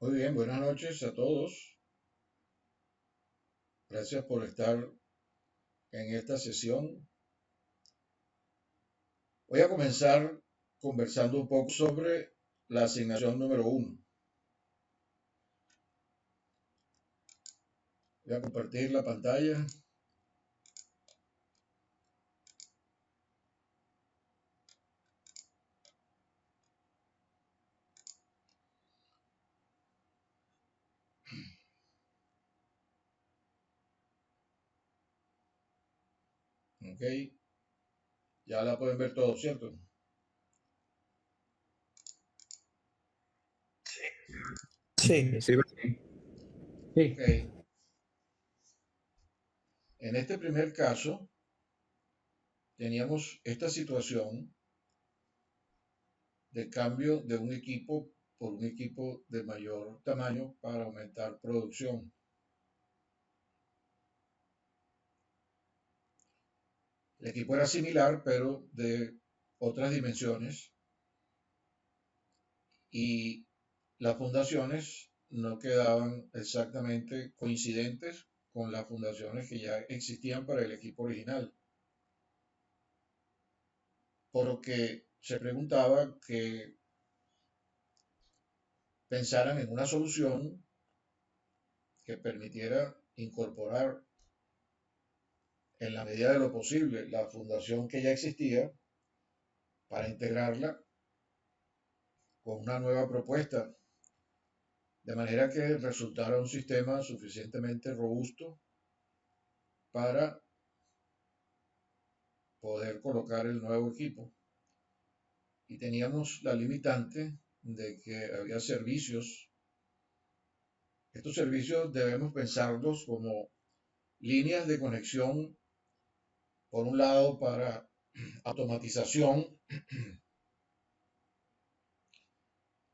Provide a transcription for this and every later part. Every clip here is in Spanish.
Muy bien, buenas noches a todos. Gracias por estar en esta sesión. Voy a comenzar conversando un poco sobre la asignación número uno. Voy a compartir la pantalla. Ok, ya la pueden ver todo, ¿cierto? Sí, sí, Ok, sí. en este primer caso teníamos esta situación de cambio de un equipo por un equipo de mayor tamaño para aumentar producción. El equipo era similar, pero de otras dimensiones y las fundaciones no quedaban exactamente coincidentes con las fundaciones que ya existían para el equipo original, por lo que se preguntaba que pensaran en una solución que permitiera incorporar en la medida de lo posible la fundación que ya existía para integrarla con una nueva propuesta, de manera que resultara un sistema suficientemente robusto para poder colocar el nuevo equipo. Y teníamos la limitante de que había servicios. Estos servicios debemos pensarlos como líneas de conexión, por un lado, para automatización,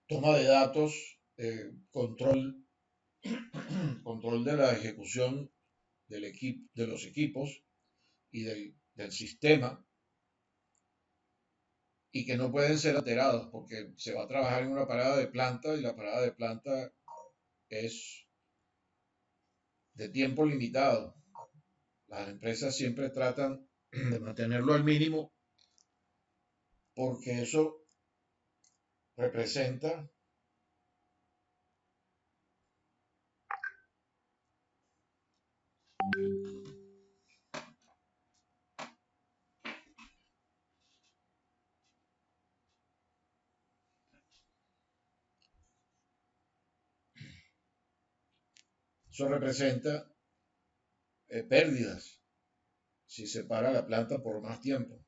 toma de datos, control de la ejecución de los equipos y del sistema, y que no pueden ser alterados porque se va a trabajar en una parada de planta y la parada de planta es de tiempo limitado. Las empresas siempre tratan de mantenerlo al mínimo porque eso representa, eso representa pérdidas si se para la planta por más tiempo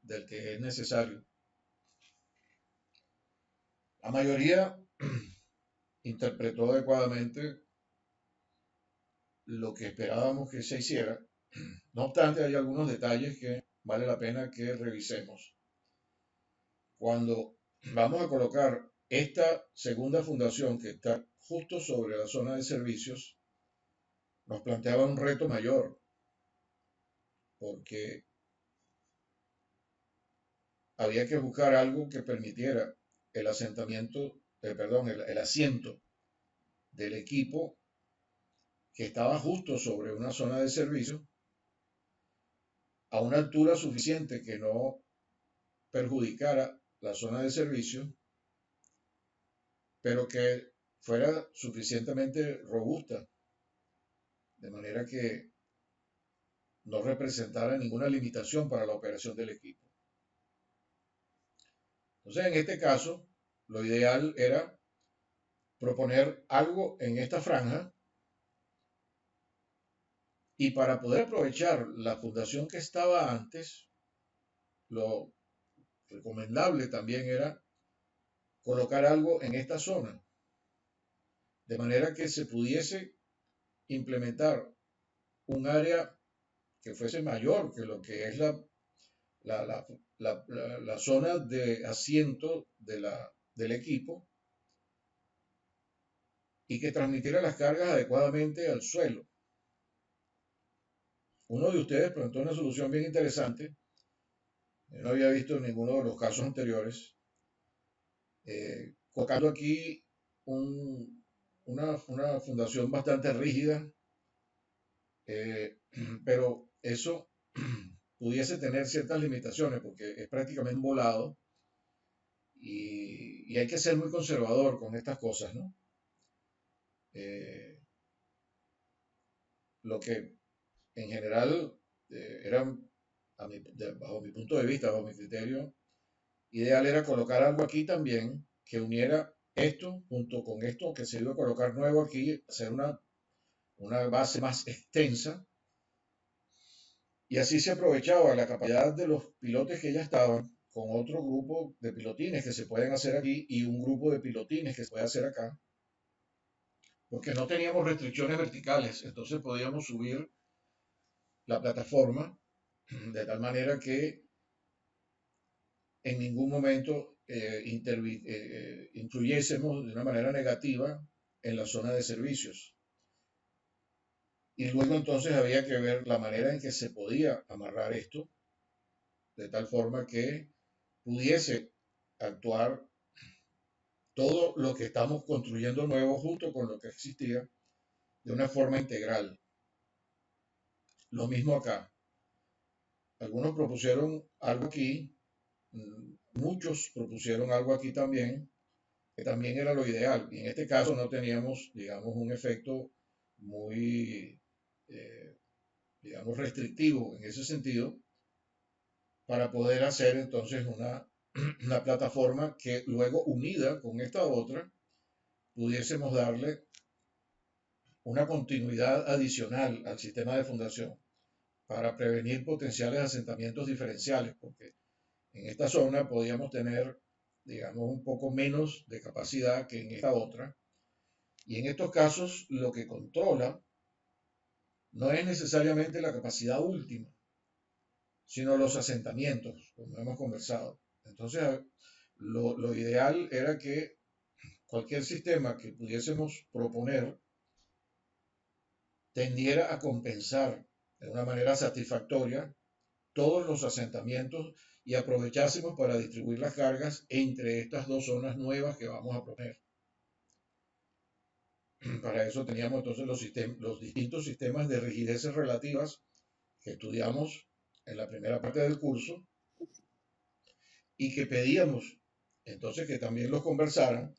del que es necesario. La mayoría interpretó adecuadamente lo que esperábamos que se hiciera. No obstante, hay algunos detalles que vale la pena que revisemos. Cuando vamos a colocar esta segunda fundación que está justo sobre la zona de servicios, nos planteaba un reto mayor, porque había que buscar algo que permitiera el asentamiento, el asiento del equipo que estaba justo sobre una zona de servicio a una altura suficiente que no perjudicara la zona de servicio, pero que fuera suficientemente robusta, de manera que no representara ninguna limitación para la operación del equipo. Entonces, en este caso, lo ideal era proponer algo en esta franja, y para poder aprovechar la fundación que estaba antes, lo recomendable también era colocar algo en esta zona, de manera que se pudiese implementar un área que fuese mayor que lo que es la, la, la zona de asiento del equipo, y que transmitiera las cargas adecuadamente al suelo. Uno de ustedes planteó una solución bien interesante. Yo no había visto en ninguno de los casos anteriores. Colocando aquí una fundación bastante rígida, pero eso pudiese tener ciertas limitaciones porque es prácticamente un volado y hay que ser muy conservador con estas cosas, ¿no? Eh, lo que en general era, bajo mi punto de vista, bajo mi criterio, ideal era colocar algo aquí también que uniera esto junto con esto que se iba a colocar nuevo aquí, hacer una base más extensa y así se aprovechaba la capacidad de los pilotes que ya estaban con otro grupo de pilotines que se pueden hacer aquí y un grupo de pilotines que se puede hacer acá, porque no teníamos restricciones verticales, entonces podíamos subir la plataforma de tal manera que en ningún momento influyésemos de una manera negativa en la zona de servicios. Y luego entonces había que ver la manera en que se podía amarrar esto de tal forma que pudiese actuar todo lo que estamos construyendo nuevo junto con lo que existía de una forma integral. Lo mismo acá. Algunos propusieron algo aquí, muchos propusieron algo aquí también, que también era lo ideal. Y en este caso no teníamos, digamos, un efecto muy, eh, digamos, restrictivo en ese sentido para poder hacer entonces una plataforma que luego unida con esta otra pudiésemos darle una continuidad adicional al sistema de fundación para prevenir potenciales asentamientos diferenciales, porque en esta zona podíamos tener, digamos, un poco menos de capacidad que en esta otra. Y en estos casos lo que controla no es necesariamente la capacidad última, sino los asentamientos, como hemos conversado. Entonces, lo ideal era que cualquier sistema que pudiésemos proponer tendiera a compensar de una manera satisfactoria todos los asentamientos y aprovechásemos para distribuir las cargas entre estas dos zonas nuevas que vamos a proponer. Para eso teníamos entonces los distintos sistemas de rigideces relativas que estudiamos en la primera parte del curso y que pedíamos entonces que también los conversaran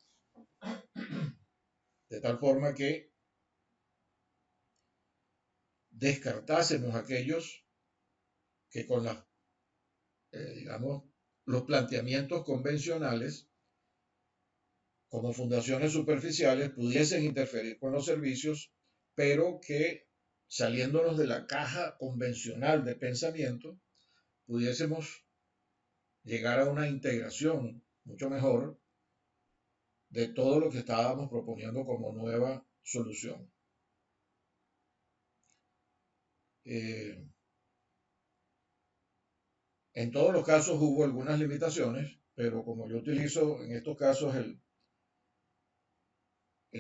de tal forma que descartásemos aquellos que con las, digamos, los planteamientos convencionales como fundaciones superficiales pudiesen interferir con los servicios, pero que saliéndonos de la caja convencional de pensamiento, pudiésemos llegar a una integración mucho mejor de todo lo que estábamos proponiendo como nueva solución. En todos los casos hubo algunas limitaciones, pero como yo utilizo en estos casos el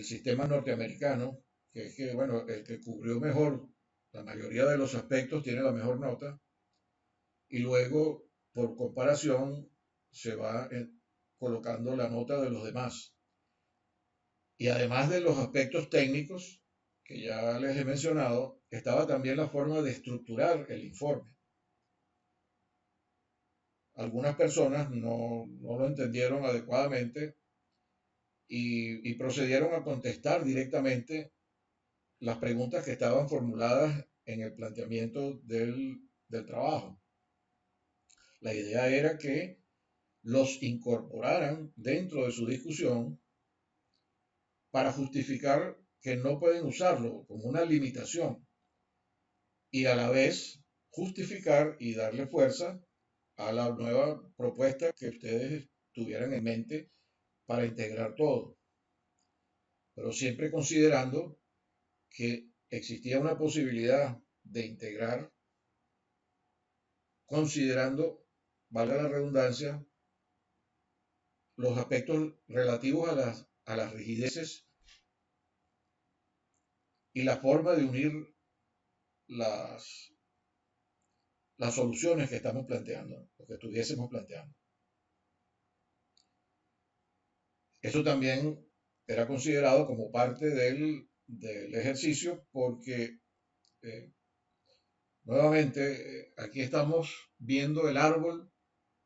sistema norteamericano, que es que, bueno, el que cubrió mejor la mayoría de los aspectos tiene la mejor nota, y luego, por comparación, se va colocando la nota de los demás. Y además de los aspectos técnicos, que ya les he mencionado, estaba también la forma de estructurar el informe. Algunas personas no lo entendieron adecuadamente y procedieron a contestar directamente las preguntas que estaban formuladas en el planteamiento del trabajo. La idea era que los incorporaran dentro de su discusión para justificar que no pueden usarlo como una limitación y a la vez justificar y darle fuerza a la nueva propuesta que ustedes tuvieran en mente para integrar todo, pero siempre considerando que existía una posibilidad de integrar, considerando, valga la redundancia, los aspectos relativos a las rigideces y la forma de unir las, las soluciones que estamos planteando, lo que estuviésemos planteando. Eso también era considerado como parte del ejercicio porque nuevamente aquí estamos viendo el árbol,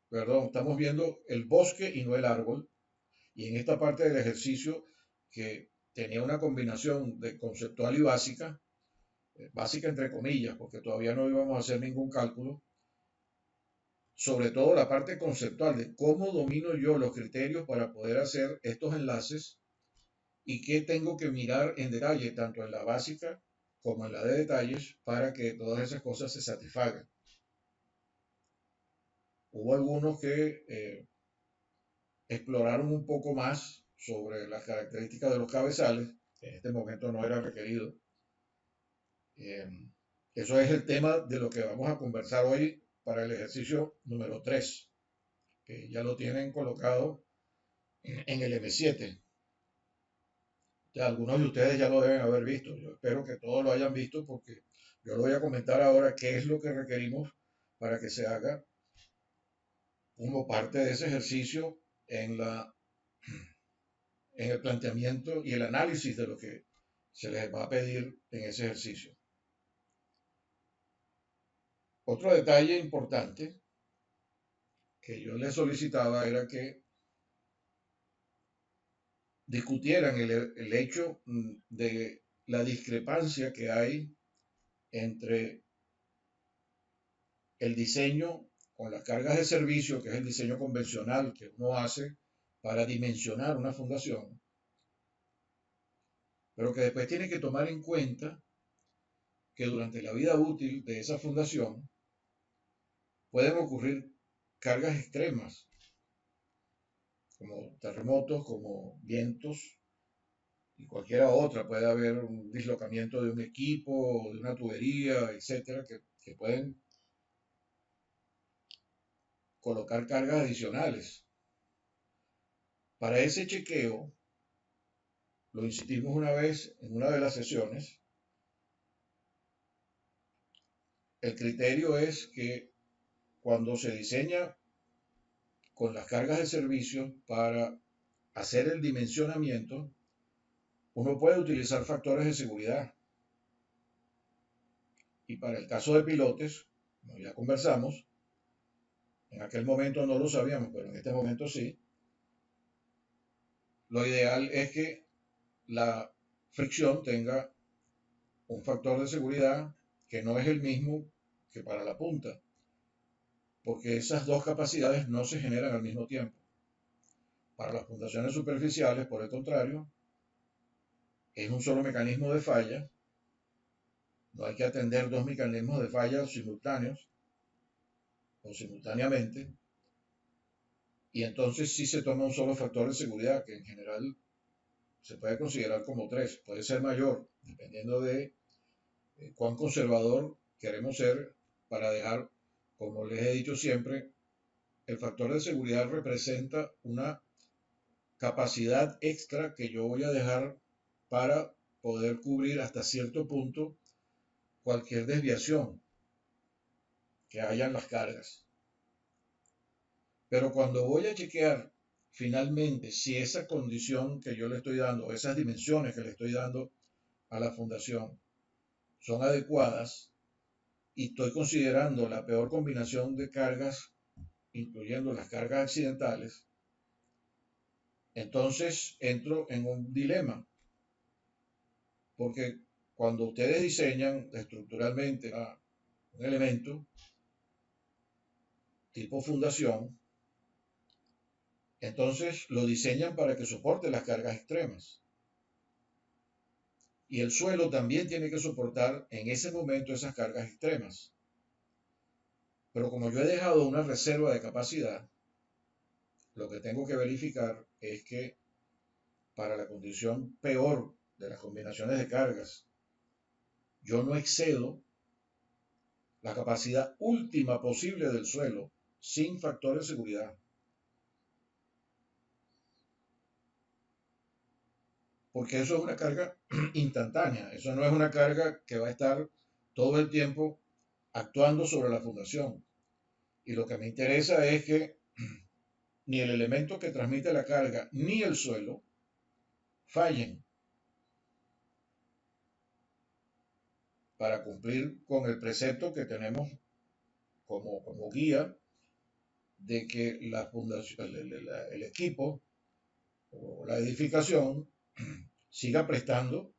perdón, estamos viendo el bosque y no el árbol. Y en esta parte del ejercicio que tenía una combinación de conceptual y básica, básica entre comillas, porque todavía no íbamos a hacer ningún cálculo, sobre todo la parte conceptual de cómo domino yo los criterios para poder hacer estos enlaces y qué tengo que mirar en detalle, tanto en la básica como en la de detalles, para que todas esas cosas se satisfagan. Hubo algunos que exploraron un poco más sobre las características de los cabezales, que en este momento no era requerido. Eh, Eso es el tema de lo que vamos a conversar hoy para el ejercicio número 3, que ya lo tienen colocado en el M7. Ya algunos de ustedes ya lo deben haber visto. Yo espero que todos lo hayan visto porque yo lo voy a comentar ahora qué es lo que requerimos para que se haga como parte de ese ejercicio en el planteamiento y el análisis de lo que se les va a pedir en ese ejercicio. Otro detalle importante que yo les solicitaba era que discutieran el hecho de la discrepancia que hay entre el diseño con las cargas de servicio, que es el diseño convencional que uno hace para dimensionar una fundación, pero que después tiene que tomar en cuenta que durante la vida útil de esa fundación pueden ocurrir cargas extremas, como terremotos, como vientos y cualquiera otra. Puede haber un dislocamiento de un equipo, de una tubería, etcétera, que pueden colocar cargas adicionales. Para ese chequeo, lo insistimos una vez en una de las sesiones, el criterio es que cuando se diseña con las cargas de servicio para hacer el dimensionamiento, uno puede utilizar factores de seguridad. Y para el caso de pilotes, como ya conversamos, en aquel momento no lo sabíamos, pero en este momento sí, lo ideal es que la fricción tenga un factor de seguridad que no es el mismo que para la punta, porque esas dos capacidades no se generan al mismo tiempo. Para las fundaciones superficiales, por el contrario, es un solo mecanismo de falla. No hay que atender dos mecanismos de falla simultáneos o simultáneamente. Y entonces sí se toma un solo factor de seguridad, que en general se puede considerar como tres. Puede ser mayor, dependiendo de cuán conservador queremos ser para dejar, como les he dicho siempre, el factor de seguridad representa una capacidad extra que yo voy a dejar para poder cubrir hasta cierto punto cualquier desviación que haya en las cargas. Pero cuando voy a chequear finalmente si esa condición que yo le estoy dando, esas dimensiones que le estoy dando a la fundación son adecuadas y estoy considerando la peor combinación de cargas, incluyendo las cargas accidentales, entonces entro en un dilema. Porque cuando ustedes diseñan estructuralmente un elemento tipo fundación, entonces lo diseñan para que soporte las cargas extremas. Y el suelo también tiene que soportar en ese momento esas cargas extremas. Pero como yo he dejado una reserva de capacidad, lo que tengo que verificar es que para la condición peor de las combinaciones de cargas, yo no excedo la capacidad última posible del suelo sin factor de seguridad. Porque eso es una carga instantánea, eso no es una carga que va a estar todo el tiempo actuando sobre la fundación. Y lo que me interesa es que ni el elemento que transmite la carga ni el suelo fallen para cumplir con el precepto que tenemos como guía de que la fundación, el equipo o la edificación siga prestando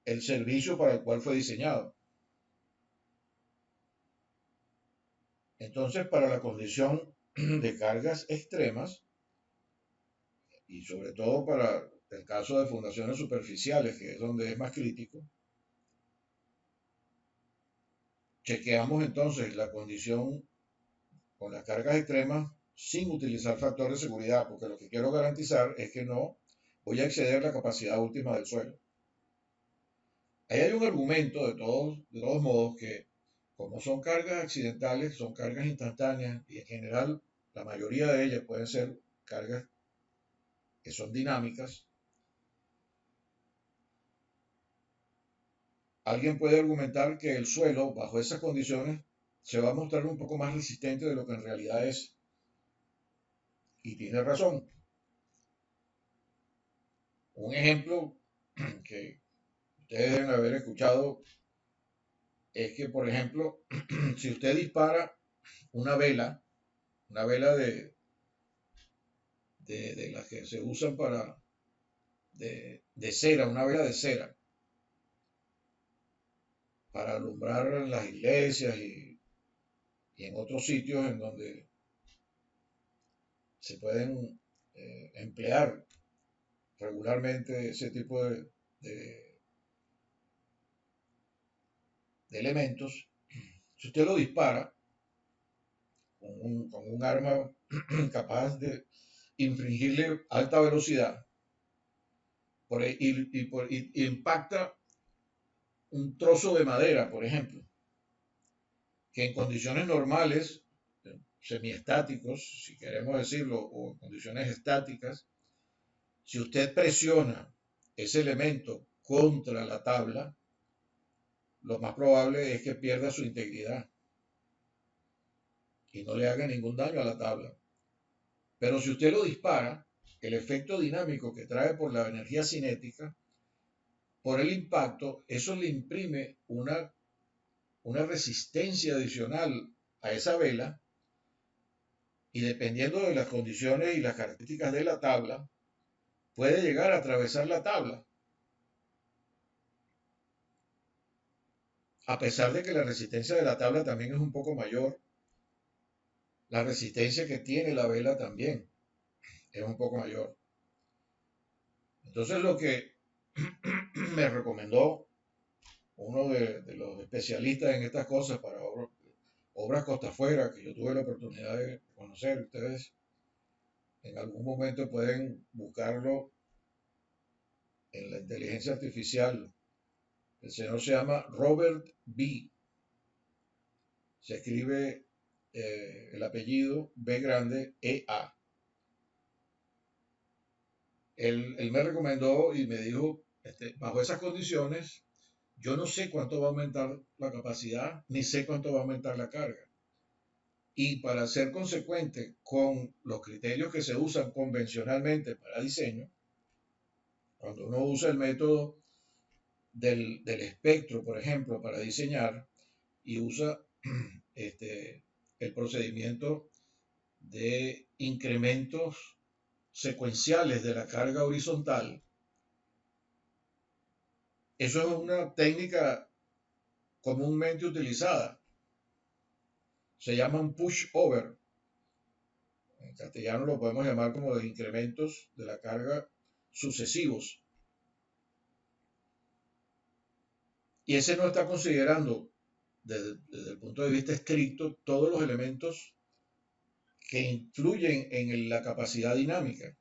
el servicio para el cual fue diseñado. Entonces, para la condición de cargas extremas, y sobre todo para el caso de fundaciones superficiales, que es donde es más crítico, chequeamos entonces la condición con las cargas extremas sin utilizar factor de seguridad, porque lo que quiero garantizar es que no voy a exceder la capacidad última del suelo. Ahí hay un argumento de todos modos que como son cargas accidentales, son cargas instantáneas y en general la mayoría de ellas pueden ser cargas que son dinámicas. Alguien puede argumentar que el suelo bajo esas condiciones se va a mostrar un poco más resistente de lo que en realidad es. Y tiene razón. Un ejemplo que ustedes deben haber escuchado es que, por ejemplo, si usted dispara una vela de las que se usan de cera, una vela de cera, para alumbrar en las iglesias y en otros sitios en donde se pueden emplear regularmente ese tipo de elementos. Si usted lo dispara con un arma capaz de infringirle alta velocidad y impacta un trozo de madera, por ejemplo, que en condiciones normales, semiestáticos, si queremos decirlo, o en condiciones estáticas, si usted presiona ese elemento contra la tabla, lo más probable es que pierda su integridad y no le haga ningún daño a la tabla. Pero si usted lo dispara, el efecto dinámico que trae por la energía cinética, por el impacto, eso le imprime una resistencia adicional a esa vela y dependiendo de las condiciones y las características de la tabla, puede llegar a atravesar la tabla. A pesar de que la resistencia de la tabla también es un poco mayor, la resistencia que tiene la vela también es un poco mayor. Entonces lo que me recomendó uno de los especialistas en estas cosas para obras costa afuera, que yo tuve la oportunidad de conocer, ustedes en algún momento pueden buscarlo en la inteligencia artificial. El señor se llama Robert B. Se escribe el apellido B grande E-A. Él me recomendó y me dijo, bajo esas condiciones, yo no sé cuánto va a aumentar la capacidad, ni sé cuánto va a aumentar la carga. Y para ser consecuente con los criterios que se usan convencionalmente para diseño, cuando uno usa el método del espectro, por ejemplo, para diseñar, y usa el procedimiento de incrementos secuenciales de la carga horizontal, eso es una técnica comúnmente utilizada. Se llama un push-over. En castellano lo podemos llamar como de incrementos de la carga sucesivos. Y ese no está considerando, desde el punto de vista estricto, todos los elementos que influyen en la capacidad dinámica,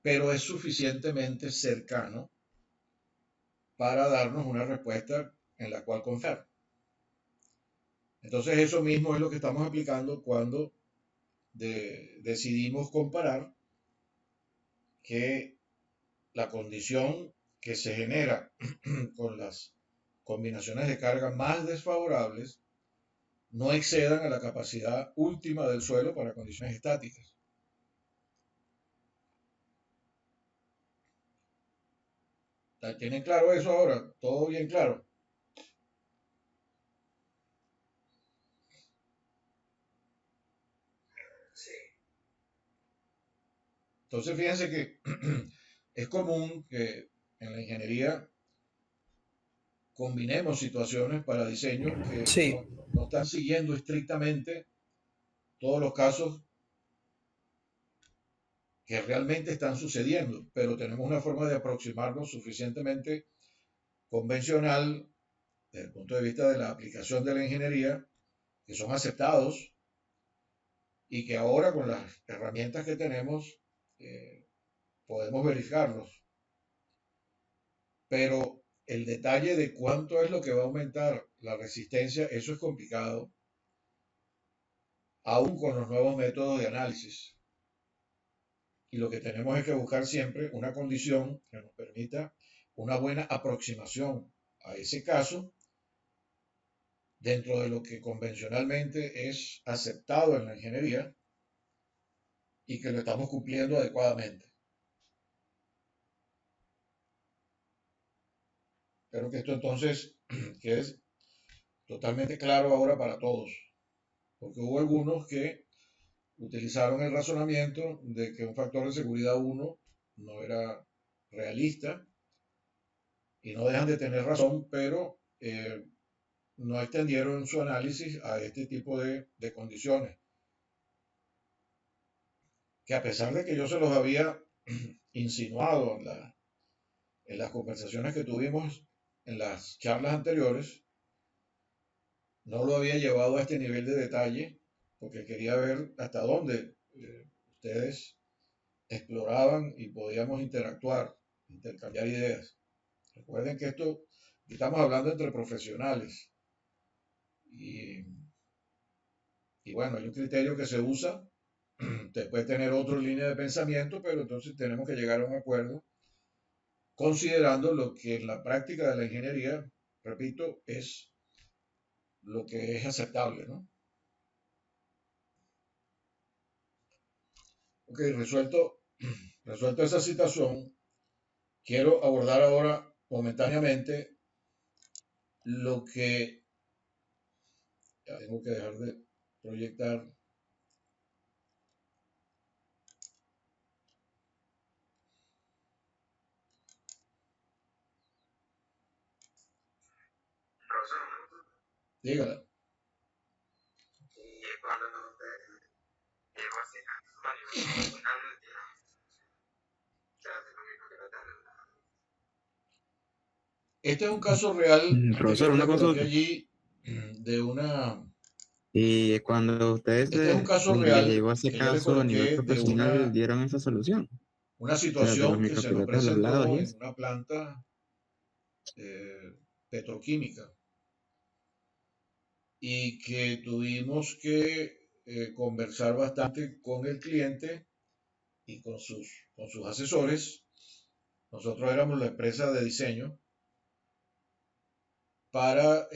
pero es suficientemente cercano para darnos una respuesta en la cual confiar. Entonces eso mismo es lo que estamos aplicando cuando decidimos comparar que la condición que se genera con las combinaciones de carga más desfavorables no excedan a la capacidad última del suelo para condiciones estáticas. ¿Tienen claro eso ahora? ¿Todo bien claro? Entonces, fíjense que es común que en la ingeniería combinemos situaciones para diseño que Sí, no están siguiendo estrictamente todos los casos que realmente están sucediendo, pero tenemos una forma de aproximarnos suficientemente convencional desde el punto de vista de la aplicación de la ingeniería, que son aceptados y que ahora con las herramientas que tenemos podemos verificarlos. Pero el detalle de cuánto es lo que va a aumentar la resistencia, eso es complicado, aún con los nuevos métodos de análisis. Y lo que tenemos es que buscar siempre una condición que nos permita una buena aproximación a ese caso dentro de lo que convencionalmente es aceptado en la ingeniería y que lo estamos cumpliendo adecuadamente. Espero que esto entonces quede totalmente claro ahora para todos, porque hubo algunos que utilizaron el razonamiento de que un factor de seguridad 1 no era realista y no dejan de tener razón, pero no extendieron su análisis a este tipo de condiciones, que a pesar de que yo se los había insinuado en las conversaciones que tuvimos en las charlas anteriores, no lo había llevado a este nivel de detalle porque quería ver hasta dónde ustedes exploraban y podíamos interactuar, intercambiar ideas. Recuerden que esto, estamos hablando entre profesionales y, y bueno, hay un criterio que se usa, usted puede tener otra línea de pensamiento, pero entonces tenemos que llegar a un acuerdo considerando lo que en la práctica de la ingeniería, repito, es lo que es aceptable, ¿no? Ok, resuelto esa situación, quiero abordar ahora momentáneamente lo que, ya tengo que dejar de proyectar, dígala. Este es un caso real Profesor, que una coloqué consulta. allí de una... Y cuando ustedes Este es un caso les real llegó ese que yo le caso a nivel coloqué de profesional, dieron esa solución. una O sea, de los situación que se nos micropilotos a los lados presentó y en eso. una planta petroquímica y que tuvimos que conversar bastante con el cliente y con sus asesores. Nosotros éramos la empresa de diseño para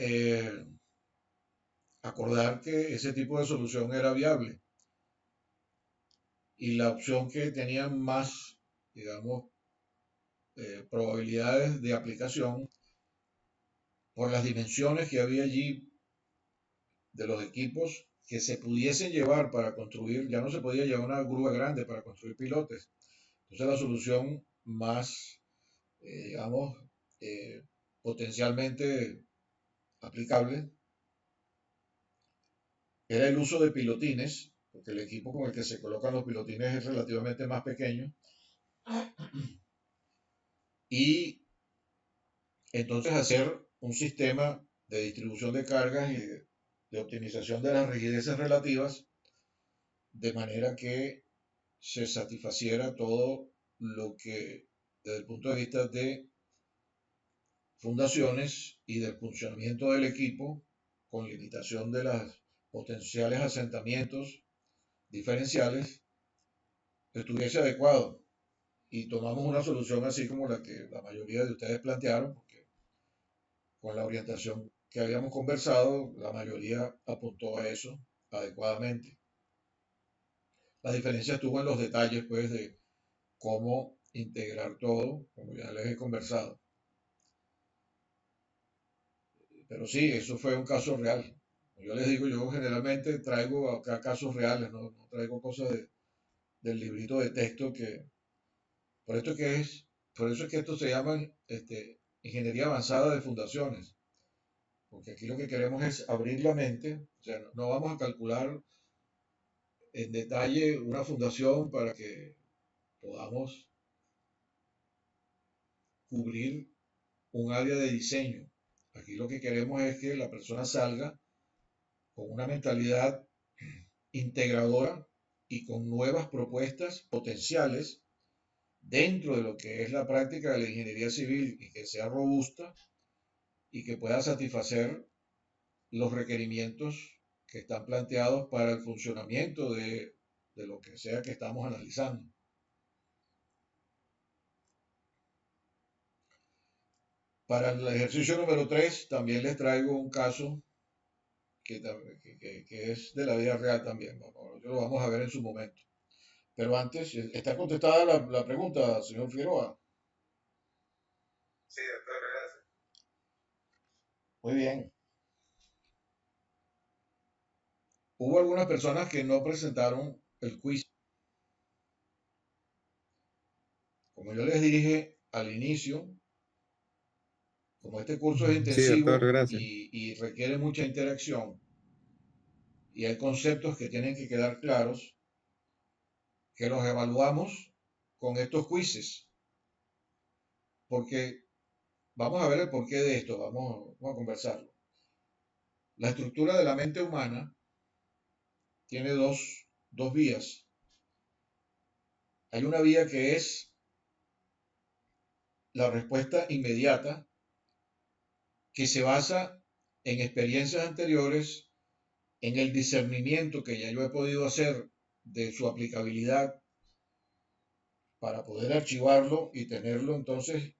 acordar que ese tipo de solución era viable y la opción que tenía más, digamos, probabilidades de aplicación por las dimensiones que había allí de los equipos que se pudiesen llevar para construir, ya no se podía llevar una grúa grande para construir pilotes. Entonces la solución más, digamos, eh, potencialmente aplicable era el uso de pilotines, porque el equipo con el que se colocan los pilotines es relativamente más pequeño, y entonces hacer un sistema de distribución de cargas y de optimización de las rigideces relativas, de manera que se satisfaciera todo lo que desde el punto de vista de fundaciones y del funcionamiento del equipo, con limitación de los potenciales asentamientos diferenciales, estuviese adecuado. Y tomamos una solución así como la que la mayoría de ustedes plantearon, porque con la orientación que habíamos conversado, la mayoría apuntó a eso adecuadamente. La diferencia estuvo en los detalles, pues, de cómo integrar todo, como ya les he conversado. Pero sí, eso fue un caso real. Yo les digo, yo generalmente traigo acá casos reales, no traigo cosas del librito de texto que, por esto que es, por eso es que esto se llama ingeniería avanzada de fundaciones, porque aquí lo que queremos es abrir la mente, o sea, no vamos a calcular en detalle una fundación para que podamos cubrir un área de diseño. Aquí lo que queremos es que la persona salga con una mentalidad integradora y con nuevas propuestas potenciales dentro de lo que es la práctica de la ingeniería civil y que sea robusta y que pueda satisfacer los requerimientos que están planteados para el funcionamiento de lo que sea que estamos analizando. Para el ejercicio número 3 también les traigo un caso que es de la vida real también. Lo vamos a ver en su momento. Pero antes, ¿está contestada la pregunta, señor Figueroa? Sí, doctor, gracias. Muy bien. Hubo algunas personas que no presentaron el quiz. Como yo les dije al inicio, como este curso es Sí, doctor, intensivo gracias. y requiere mucha interacción y hay conceptos que tienen que quedar claros, que los evaluamos con estos quizzes. Porque vamos a ver el porqué de esto, vamos a conversarlo. La estructura de la mente humana tiene dos vías. Hay una vía que es la respuesta inmediata, que se basa en experiencias anteriores, en el discernimiento que ya yo he podido hacer de su aplicabilidad para poder archivarlo y tenerlo entonces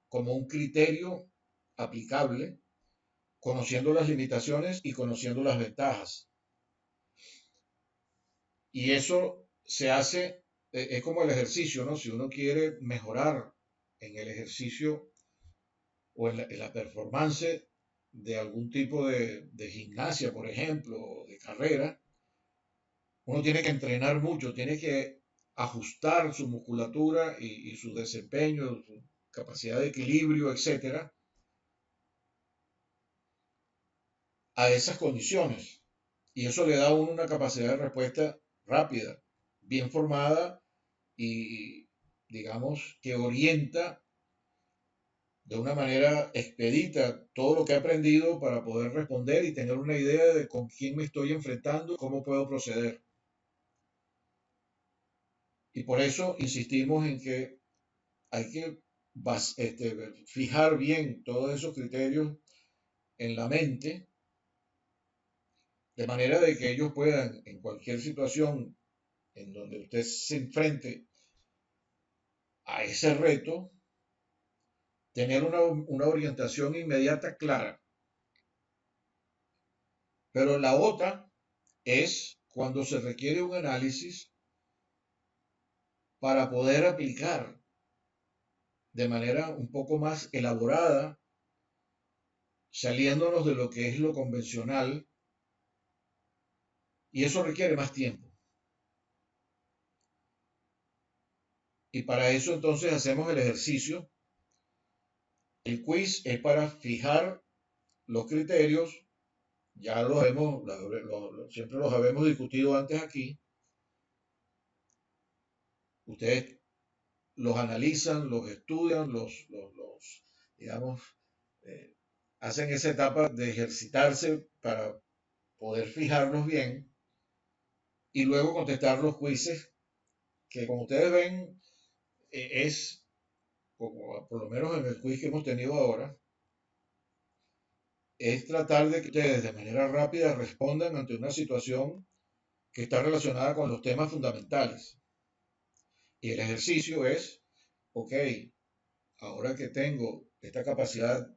como un criterio aplicable, conociendo las limitaciones y conociendo las ventajas. Y eso se hace, es como el ejercicio, ¿no? Si uno quiere mejorar en el ejercicio o en la performance de algún tipo de gimnasia, por ejemplo, o de carrera, uno tiene que entrenar mucho, tiene que ajustar su musculatura y su desempeño, su capacidad de equilibrio, etcétera, a esas condiciones. Y eso le da a uno una capacidad de respuesta rápida, bien formada y, digamos, que orienta de una manera expedita todo lo que he aprendido para poder responder y tener una idea de con quién me estoy enfrentando y cómo puedo proceder. Y por eso insistimos en que hay que fijar bien todos esos criterios en la mente, de manera de que ellos puedan, en cualquier situación en donde usted se enfrente a ese reto, tener una orientación inmediata clara. Pero la otra es cuando se requiere un análisis para poder aplicar de manera un poco más elaborada, saliéndonos de lo que es lo convencional, y eso requiere más tiempo. Y para eso entonces hacemos el ejercicio. El quiz es para fijar los criterios, ya siempre los habemos discutido antes aquí. Ustedes los analizan, los estudian, digamos, eh, hacen esa etapa de ejercitarse para poder fijarlos bien y luego contestar los quizzes que, como ustedes ven, es, como por lo menos en el quiz que hemos tenido ahora, es tratar de que ustedes de manera rápida respondan ante una situación que está relacionada con los temas fundamentales. Y el ejercicio es, ok, ahora que tengo esta capacidad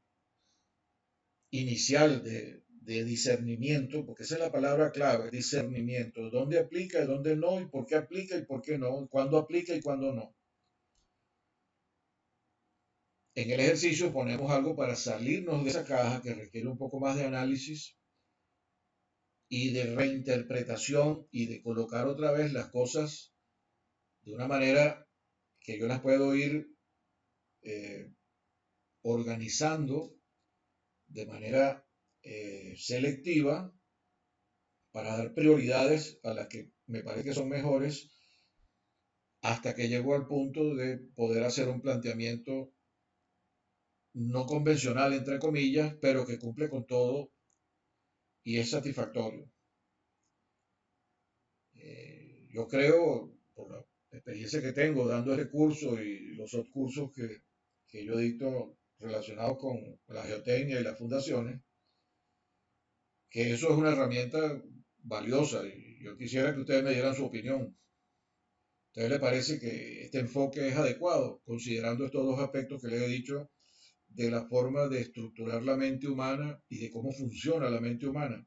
inicial de discernimiento, porque esa es la palabra clave, discernimiento, dónde aplica y dónde no, y por qué aplica y por qué no, cuándo aplica y cuándo no. En el ejercicio ponemos algo para salirnos de esa caja que requiere un poco más de análisis y de reinterpretación y de colocar otra vez las cosas de una manera que yo las puedo ir eh, organizando de manera selectiva para dar prioridades a las que me parece que son mejores hasta que llego al punto de poder hacer un planteamiento no convencional, entre comillas, pero que cumple con todo y es satisfactorio. Yo creo, por la experiencia que tengo dando este curso y los otros cursos que yo dicto relacionados con la geotecnia y las fundaciones, que eso es una herramienta valiosa y yo quisiera que ustedes me dieran su opinión. ¿A ustedes les parece que este enfoque es adecuado, considerando estos dos aspectos que les he dicho de la forma de estructurar la mente humana y de cómo funciona la mente humana?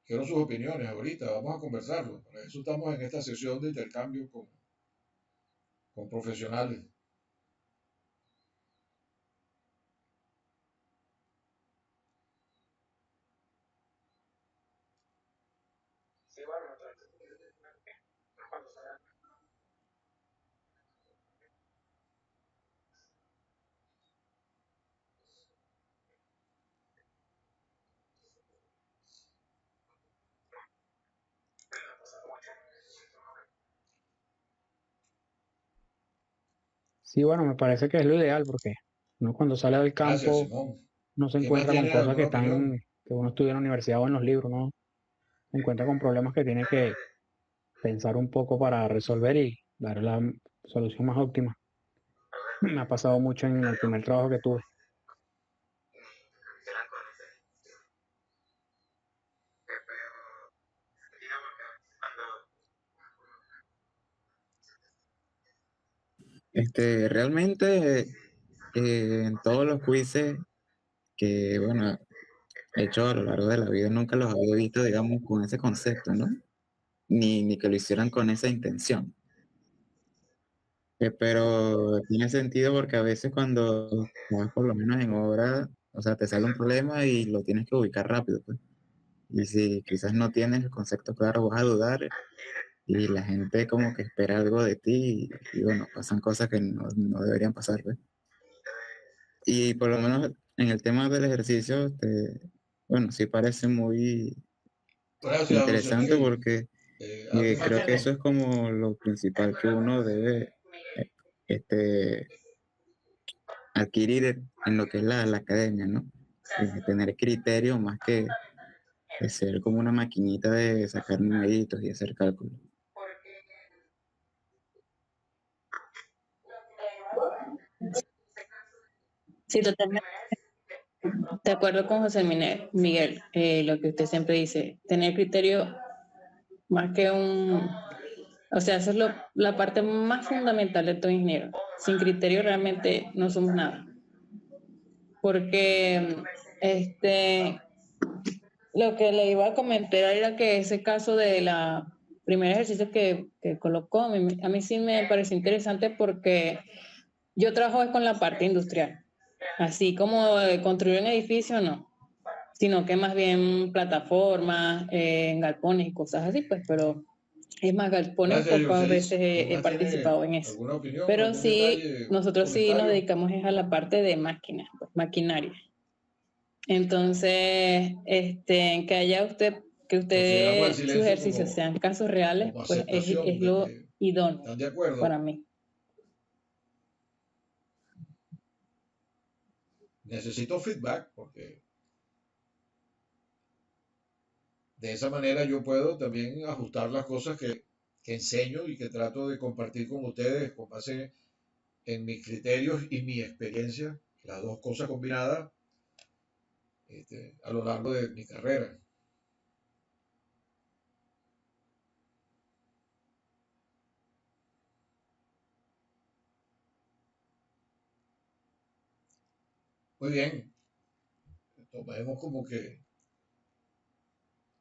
Quiero sus opiniones ahorita, vamos a conversarlo. Para eso estamos en esta sesión de intercambio con profesionales. Sí, bueno, entonces, cuando salga. Sí, bueno, me parece que es lo ideal porque uno cuando sale del Gracias, campo Simón. no se ¿Quién más encuentra con tiene cosas alguna opinión? que uno estudia en la universidad o en los libros, ¿no? Se encuentra con problemas que tiene que pensar un poco para resolver y dar la solución más óptima. Me ha pasado mucho en el primer trabajo que tuve. Realmente en todos los quizzes que, bueno, he hecho a lo largo de la vida, nunca los había visto, digamos, con ese concepto, ¿no? Ni que lo hicieran con esa intención. Pero tiene sentido porque a veces cuando vas por lo menos en obra, o sea, te sale un problema y lo tienes que ubicar rápido, pues. Y si quizás no tienes el concepto claro, vas a dudar y la gente como que espera algo de ti y bueno, pasan cosas que no deberían pasar, pues. Y por lo menos en el tema del ejercicio, bueno, sí parece muy Gracias, José interesante Miguel. porque ¿Alguien más creo que eso tiene? es como lo principal que uno debe eh, este, adquirir en lo que es la academia, ¿no? Tener criterio más que de ser como una maquinita de sacar numeritos y hacer cálculos. Sí, totalmente de acuerdo con Miguel, lo que usted siempre dice, tener criterio más que o sea, eso es la parte más fundamental de todo ingeniero. Sin criterio realmente no somos nada. Porque lo que le iba a comentar era que ese caso de la primer ejercicio que colocó, a mí sí me pareció interesante porque yo trabajo es con la parte industrial. Así como de construir un edificio, no, sino que más bien plataformas, en galpones y cosas así, pues, pero es más galpones, Gracias, pocas veces Yoseis. ¿Quién he más tiene participado en eso. alguna opinión, Pero algún sí, detalle, un nosotros sí nos comentario? dedicamos es a la parte de máquinas, pues, maquinaria. Entonces, que Consideramos el usted, sus silencio ejercicios como, sean casos reales, como pues aceptación es de lo que idóneo están de acuerdo. para mí. Necesito feedback porque de esa manera yo puedo también ajustar las cosas que enseño y que trato de compartir con ustedes con base en mis criterios y mi experiencia, las dos cosas combinadas a lo largo de mi carrera. Muy bien, tomemos como que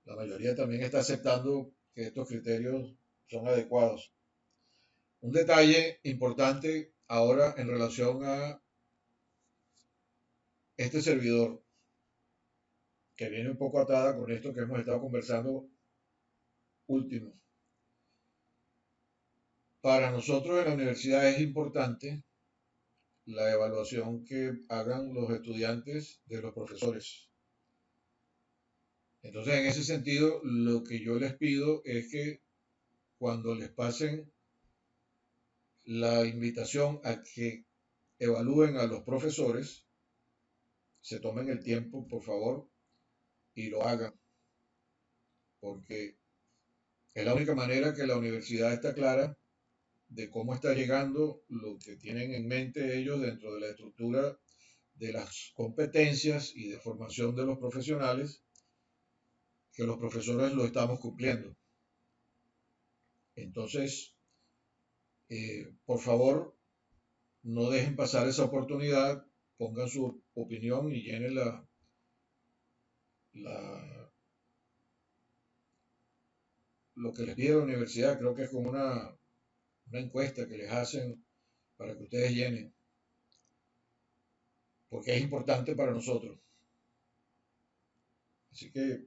la mayoría también está aceptando que estos criterios son adecuados. Un detalle importante ahora en relación a este servidor, que viene un poco atada con esto que hemos estado conversando último. Para nosotros en la universidad es importante la evaluación que hagan los estudiantes de los profesores. Entonces, en ese sentido, lo que yo les pido es que cuando les pasen la invitación a que evalúen a los profesores, se tomen el tiempo, por favor, y lo hagan, porque es la única manera que la universidad está clara de cómo está llegando lo que tienen en mente ellos dentro de la estructura de las competencias y de formación de los profesionales, que los profesores lo estamos cumpliendo. Entonces, por favor, no dejen pasar esa oportunidad, pongan su opinión y llenen lo que les pide la universidad. Creo que es como una encuesta que les hacen para que ustedes llenen, porque es importante para nosotros. Así que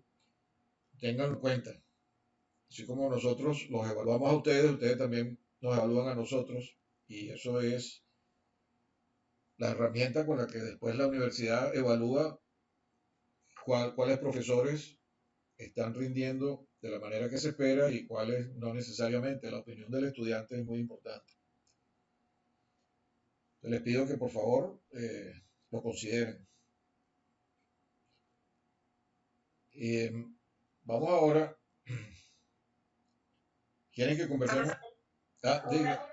tenganlo en cuenta. Así como nosotros los evaluamos a ustedes, ustedes también nos evalúan a nosotros, y eso es la herramienta con la que después la universidad evalúa cuáles profesores están rindiendo de la manera que se espera y cuáles no necesariamente. La opinión del estudiante es muy importante. Les pido que por favor lo consideren. Vamos ahora. ¿Quieren que conversemos? Diga.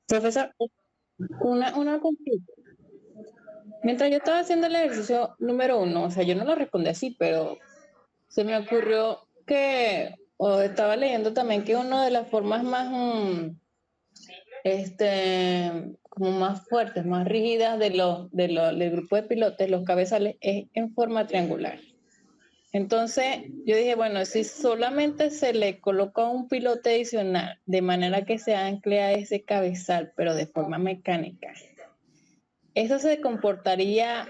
Profesor, una consulta. Mientras yo estaba haciendo el ejercicio número 1, o sea, yo no lo respondí así, pero se me ocurrió que, o estaba leyendo también que una de las formas más, como más fuertes, más rígidas del grupo de pilotes, los cabezales, es en forma triangular. Entonces, yo dije, bueno, si solamente se le coloca un pilote adicional, de manera que se ancle a ese cabezal, pero de forma mecánica, ¿eso se comportaría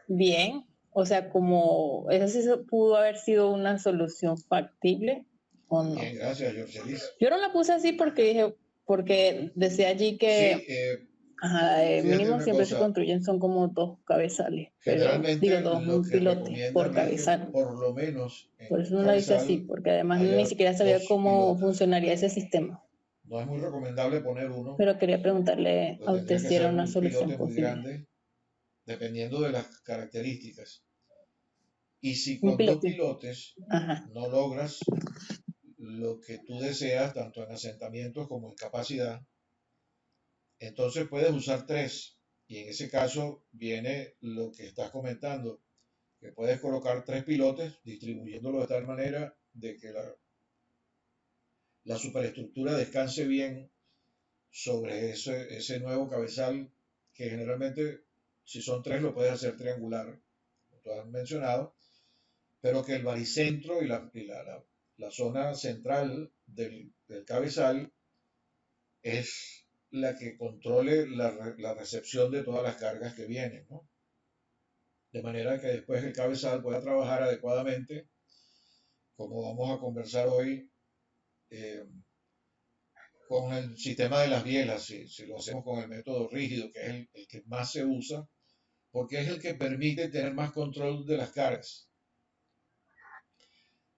bien? O sea, como, ¿eso sí pudo haber sido una solución factible o no? Bien, gracias, Yorcelis. Yo no la puse así porque decía allí que Sí, mínimo siempre se construyen, son como 2 cabezales, pero digo, un pilote por cabezal. Por lo menos. Por eso no la hice así, porque además ni siquiera sabía cómo funcionaría ese sistema. No es muy recomendable poner uno. Pero quería preguntarle a usted si era una solución posible. Muy grande, dependiendo de las características. Y si con 2 pilotes no logras lo que tú deseas, tanto en asentamientos como en capacidad, entonces puedes usar 3. Y en ese caso viene lo que estás comentando, que puedes colocar 3 pilotes, distribuyéndolo de tal manera de que la superestructura descanse bien sobre ese nuevo cabezal, que generalmente, si son 3, lo puedes hacer triangular, como tú has mencionado, pero que el baricentro y la zona central del cabezal es la que controle la recepción de todas las cargas que vienen, ¿no? De manera que después el cabezal pueda trabajar adecuadamente, como vamos a conversar hoy, con el sistema de las bielas, si lo hacemos con el método rígido, que es el que más se usa, porque es el que permite tener más control de las cargas.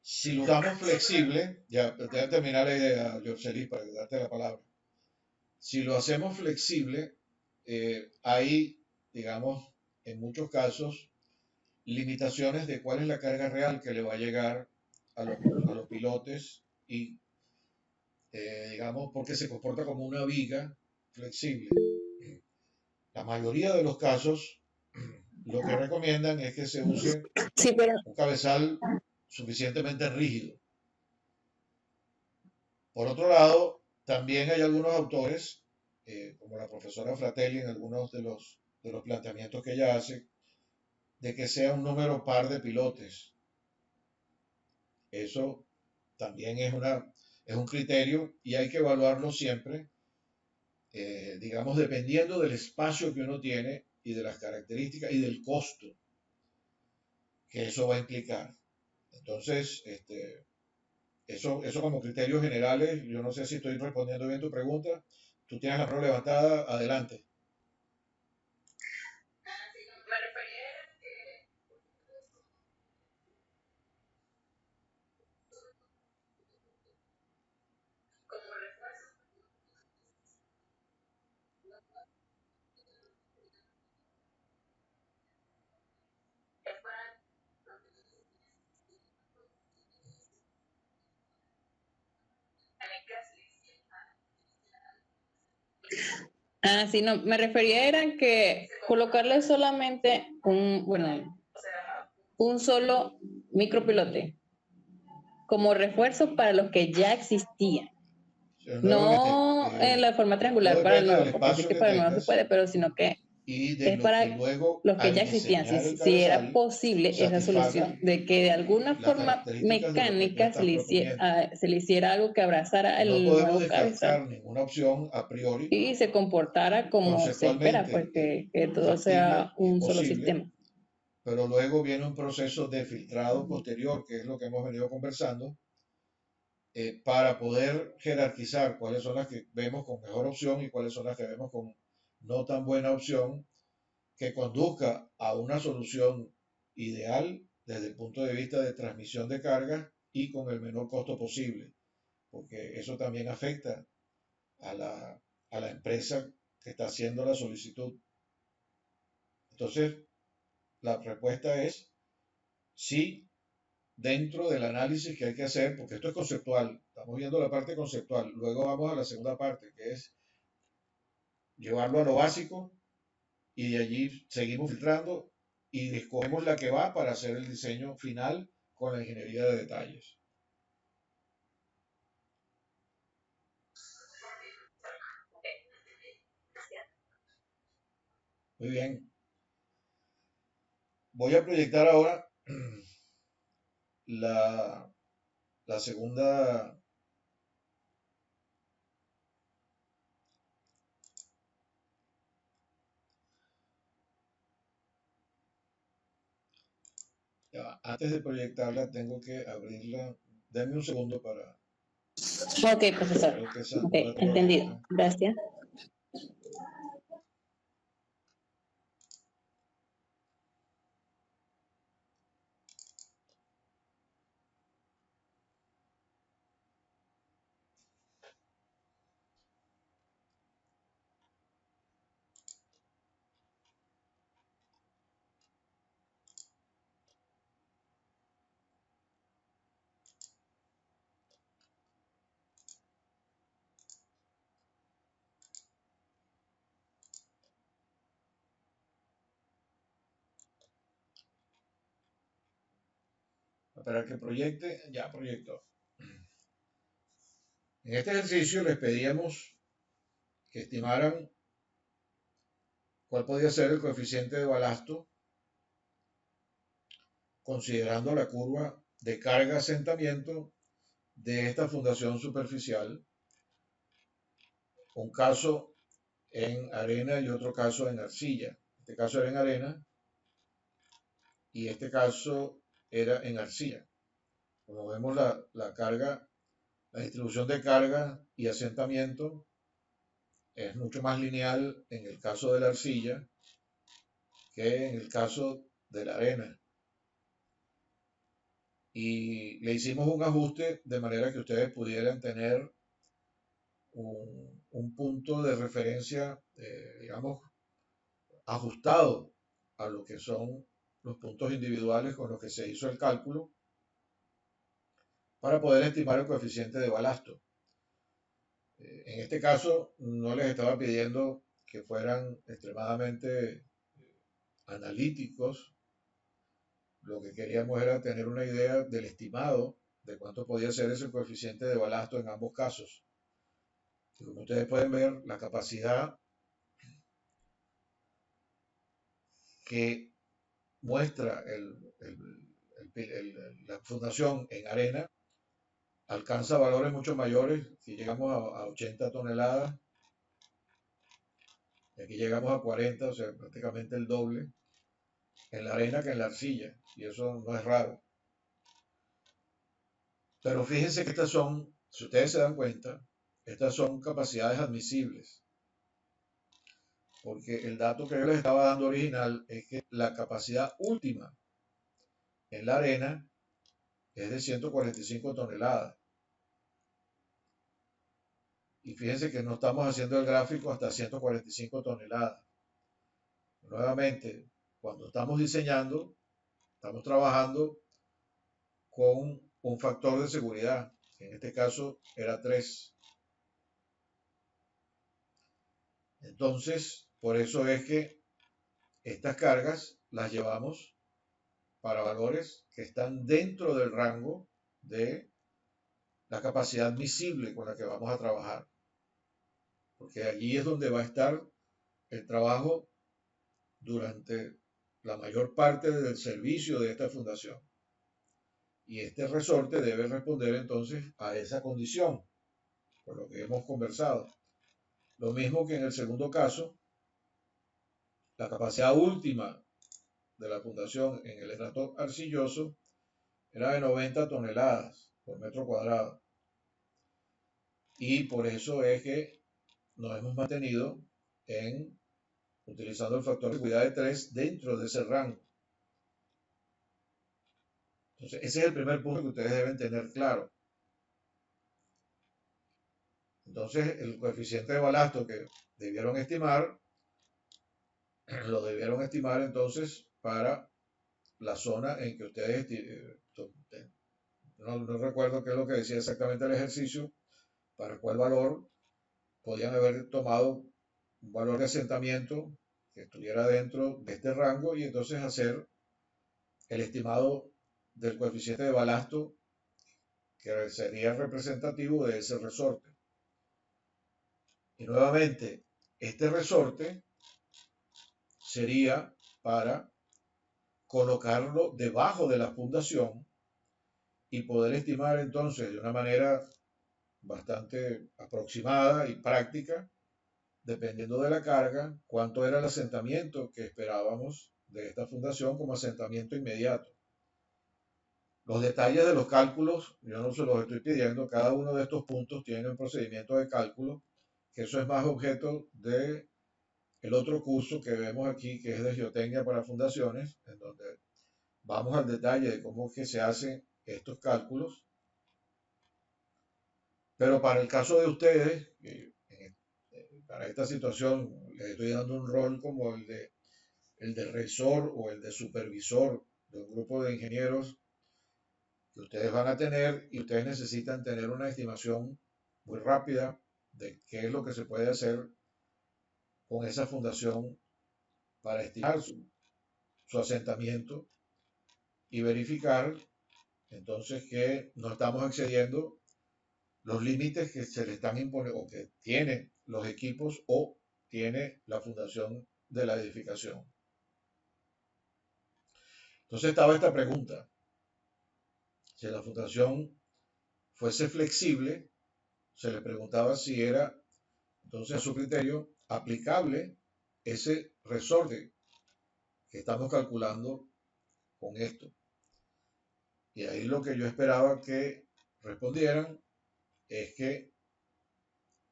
Si lo usamos flexible, ya voy a terminar la idea, Yorcelis, para darte la palabra. Si lo hacemos flexible, hay, digamos, en muchos casos, limitaciones de cuál es la carga real que le va a llegar a los pilotes y, digamos, porque se comporta como una viga flexible. La mayoría de los casos, lo que recomiendan es que se use un cabezal suficientemente rígido. Por otro lado, también hay algunos autores, como la profesora Fratelli, en algunos de los planteamientos que ella hace, de que sea un número par de pilotes. Eso también es un criterio y hay que evaluarlo siempre, digamos, dependiendo del espacio que uno tiene y de las características y del costo que eso va a implicar. Entonces, eso como criterios generales, yo no sé si estoy respondiendo bien tu pregunta. Tú tienes la mano levantada, adelante. Ah, sí, no, me refería era que colocarle solamente un solo micropilote como refuerzo para los que ya existían. No en la forma triangular para el depende del nuevo, porque sí espacio que que para el nuevo se tengas puede, pero sino que y de es lo que para luego los que al ya existían. diseñar el Si era cabezal posible esa satisfaga solución de que de alguna las forma características de lo que tú mecánica estás proponiendo. se le hiciera algo que abrazara No el podemos nuevo cabezal descartar ninguna opción a priori, y se comportara como se espera, pues conceptualmente que todo sea factible y un solo posible, sistema. pero luego viene un proceso de filtrado posterior, que es lo que hemos venido conversando, para poder jerarquizar cuáles son las que vemos con mejor opción y cuáles son las que vemos con no tan buena opción, que conduzca a una solución ideal desde el punto de vista de transmisión de cargas y con el menor costo posible, porque eso también afecta a a la empresa que está haciendo la solicitud. Entonces, la respuesta es sí, dentro del análisis que hay que hacer, porque esto es conceptual, estamos viendo la parte conceptual, luego vamos a la segunda parte, que es llevarlo a lo básico y de allí seguimos filtrando y escogemos la que va para hacer el diseño final con la ingeniería de detalles. Muy bien. Voy a proyectar ahora la, la segunda. Ya, antes de proyectarla tengo que abrirla. Denme un segundo para. Ok, profesor. Creo que esa Ok, no la tengo entendido. abierta. Gracias. Para que proyecte, ya proyectó. En este ejercicio les pedíamos que estimaran cuál podía ser el coeficiente de balasto considerando la curva de carga-asentamiento de esta fundación superficial, un caso en arena y otro caso en arcilla. Este caso era en arena y este caso era en arcilla. Como vemos, la carga, la distribución de carga y asentamiento es mucho más lineal en el caso de la arcilla que en el caso de la arena. Y le hicimos un ajuste de manera que ustedes pudieran tener un punto de referencia, digamos, ajustado a lo que son los puntos individuales con los que se hizo el cálculo para poder estimar el coeficiente de balasto. En este caso, no les estaba pidiendo que fueran extremadamente analíticos, lo que queríamos era tener una idea del estimado de cuánto podía ser ese coeficiente de balasto en ambos casos. Y como ustedes pueden ver, la capacidad que muestra la fundación en arena alcanza valores mucho mayores. Si llegamos a 80 toneladas, y aquí llegamos a 40, o sea, prácticamente el doble en la arena que en la arcilla, y eso no es raro. Pero fíjense que estas son, si ustedes se dan cuenta, estas son capacidades admisibles, porque el dato que yo les estaba dando original es que la capacidad última en la arena es de 145 toneladas. Y fíjense que no estamos haciendo el gráfico hasta 145 toneladas. Nuevamente, cuando estamos diseñando, estamos trabajando con un factor de seguridad, que en este caso era 3. Entonces, por eso es que estas cargas las llevamos para valores que están dentro del rango de la capacidad admisible con la que vamos a trabajar. Porque allí es donde va a estar el trabajo durante la mayor parte del servicio de esta fundación. Y este resorte debe responder entonces a esa condición, por lo que hemos conversado. Lo mismo que en el segundo caso, la capacidad última de la fundación en el estrato arcilloso era de 90 toneladas por metro cuadrado. Y por eso es que nos hemos mantenido en utilizando el factor de seguridad de 3 dentro de ese rango. Entonces, ese es el primer punto que ustedes deben tener claro. Entonces, el coeficiente de balasto que debieron estimar, lo debieron estimar entonces para la zona en que ustedes, no recuerdo qué es lo que decía exactamente el ejercicio, para cuál valor podían haber tomado un valor de asentamiento que estuviera dentro de este rango y entonces hacer el estimado del coeficiente de balasto que sería representativo de ese resorte. Y nuevamente, este resorte sería para colocarlo debajo de la fundación y poder estimar entonces de una manera bastante aproximada y práctica, dependiendo de la carga, cuánto era el asentamiento que esperábamos de esta fundación como asentamiento inmediato. Los detalles de los cálculos, yo no se los estoy pidiendo, cada uno de estos puntos tiene un procedimiento de cálculo, que eso es más objeto de el otro curso que vemos aquí, que es de geotecnia para fundaciones, en donde vamos al detalle de cómo es que se hacen estos cálculos. Pero para el caso de ustedes, para esta situación, les estoy dando un rol como el de resor o el de supervisor de un grupo de ingenieros que ustedes van a tener y ustedes necesitan tener una estimación muy rápida de qué es lo que se puede hacer con esa fundación para estimar su asentamiento y verificar entonces que no estamos excediendo los límites que se le están imponiendo o que tienen los equipos o tiene la fundación de la edificación. Entonces estaba esta pregunta: si la fundación fuese flexible, se le preguntaba si era entonces a su criterio aplicable ese resorte que estamos calculando con esto. Y ahí lo que yo esperaba que respondieran es que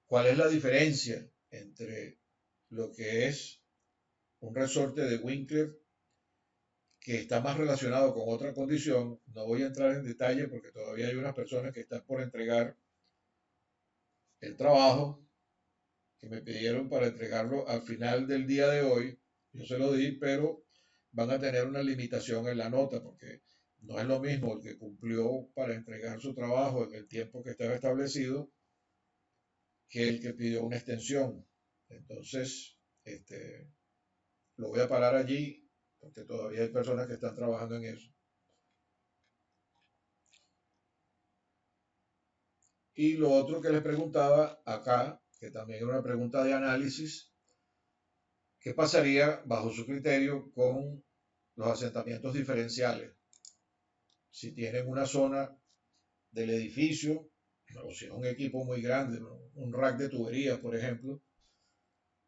cuál es la diferencia entre lo que es un resorte de Winkler que está más relacionado con otra condición. No voy a entrar en detalle porque todavía hay unas personas que están por entregar el trabajo que me pidieron para entregarlo al final del día de hoy. Yo se lo di, pero van a tener una limitación en la nota porque no es lo mismo el que cumplió para entregar su trabajo en el tiempo que estaba establecido que el que pidió una extensión. Entonces, lo voy a parar allí porque todavía hay personas que están trabajando en eso. Y lo otro que les preguntaba acá, que también era una pregunta de análisis, ¿qué pasaría bajo su criterio con los asentamientos diferenciales? Si tienen una zona del edificio, o si es un equipo muy grande, ¿no? Un rack de tuberías, por ejemplo,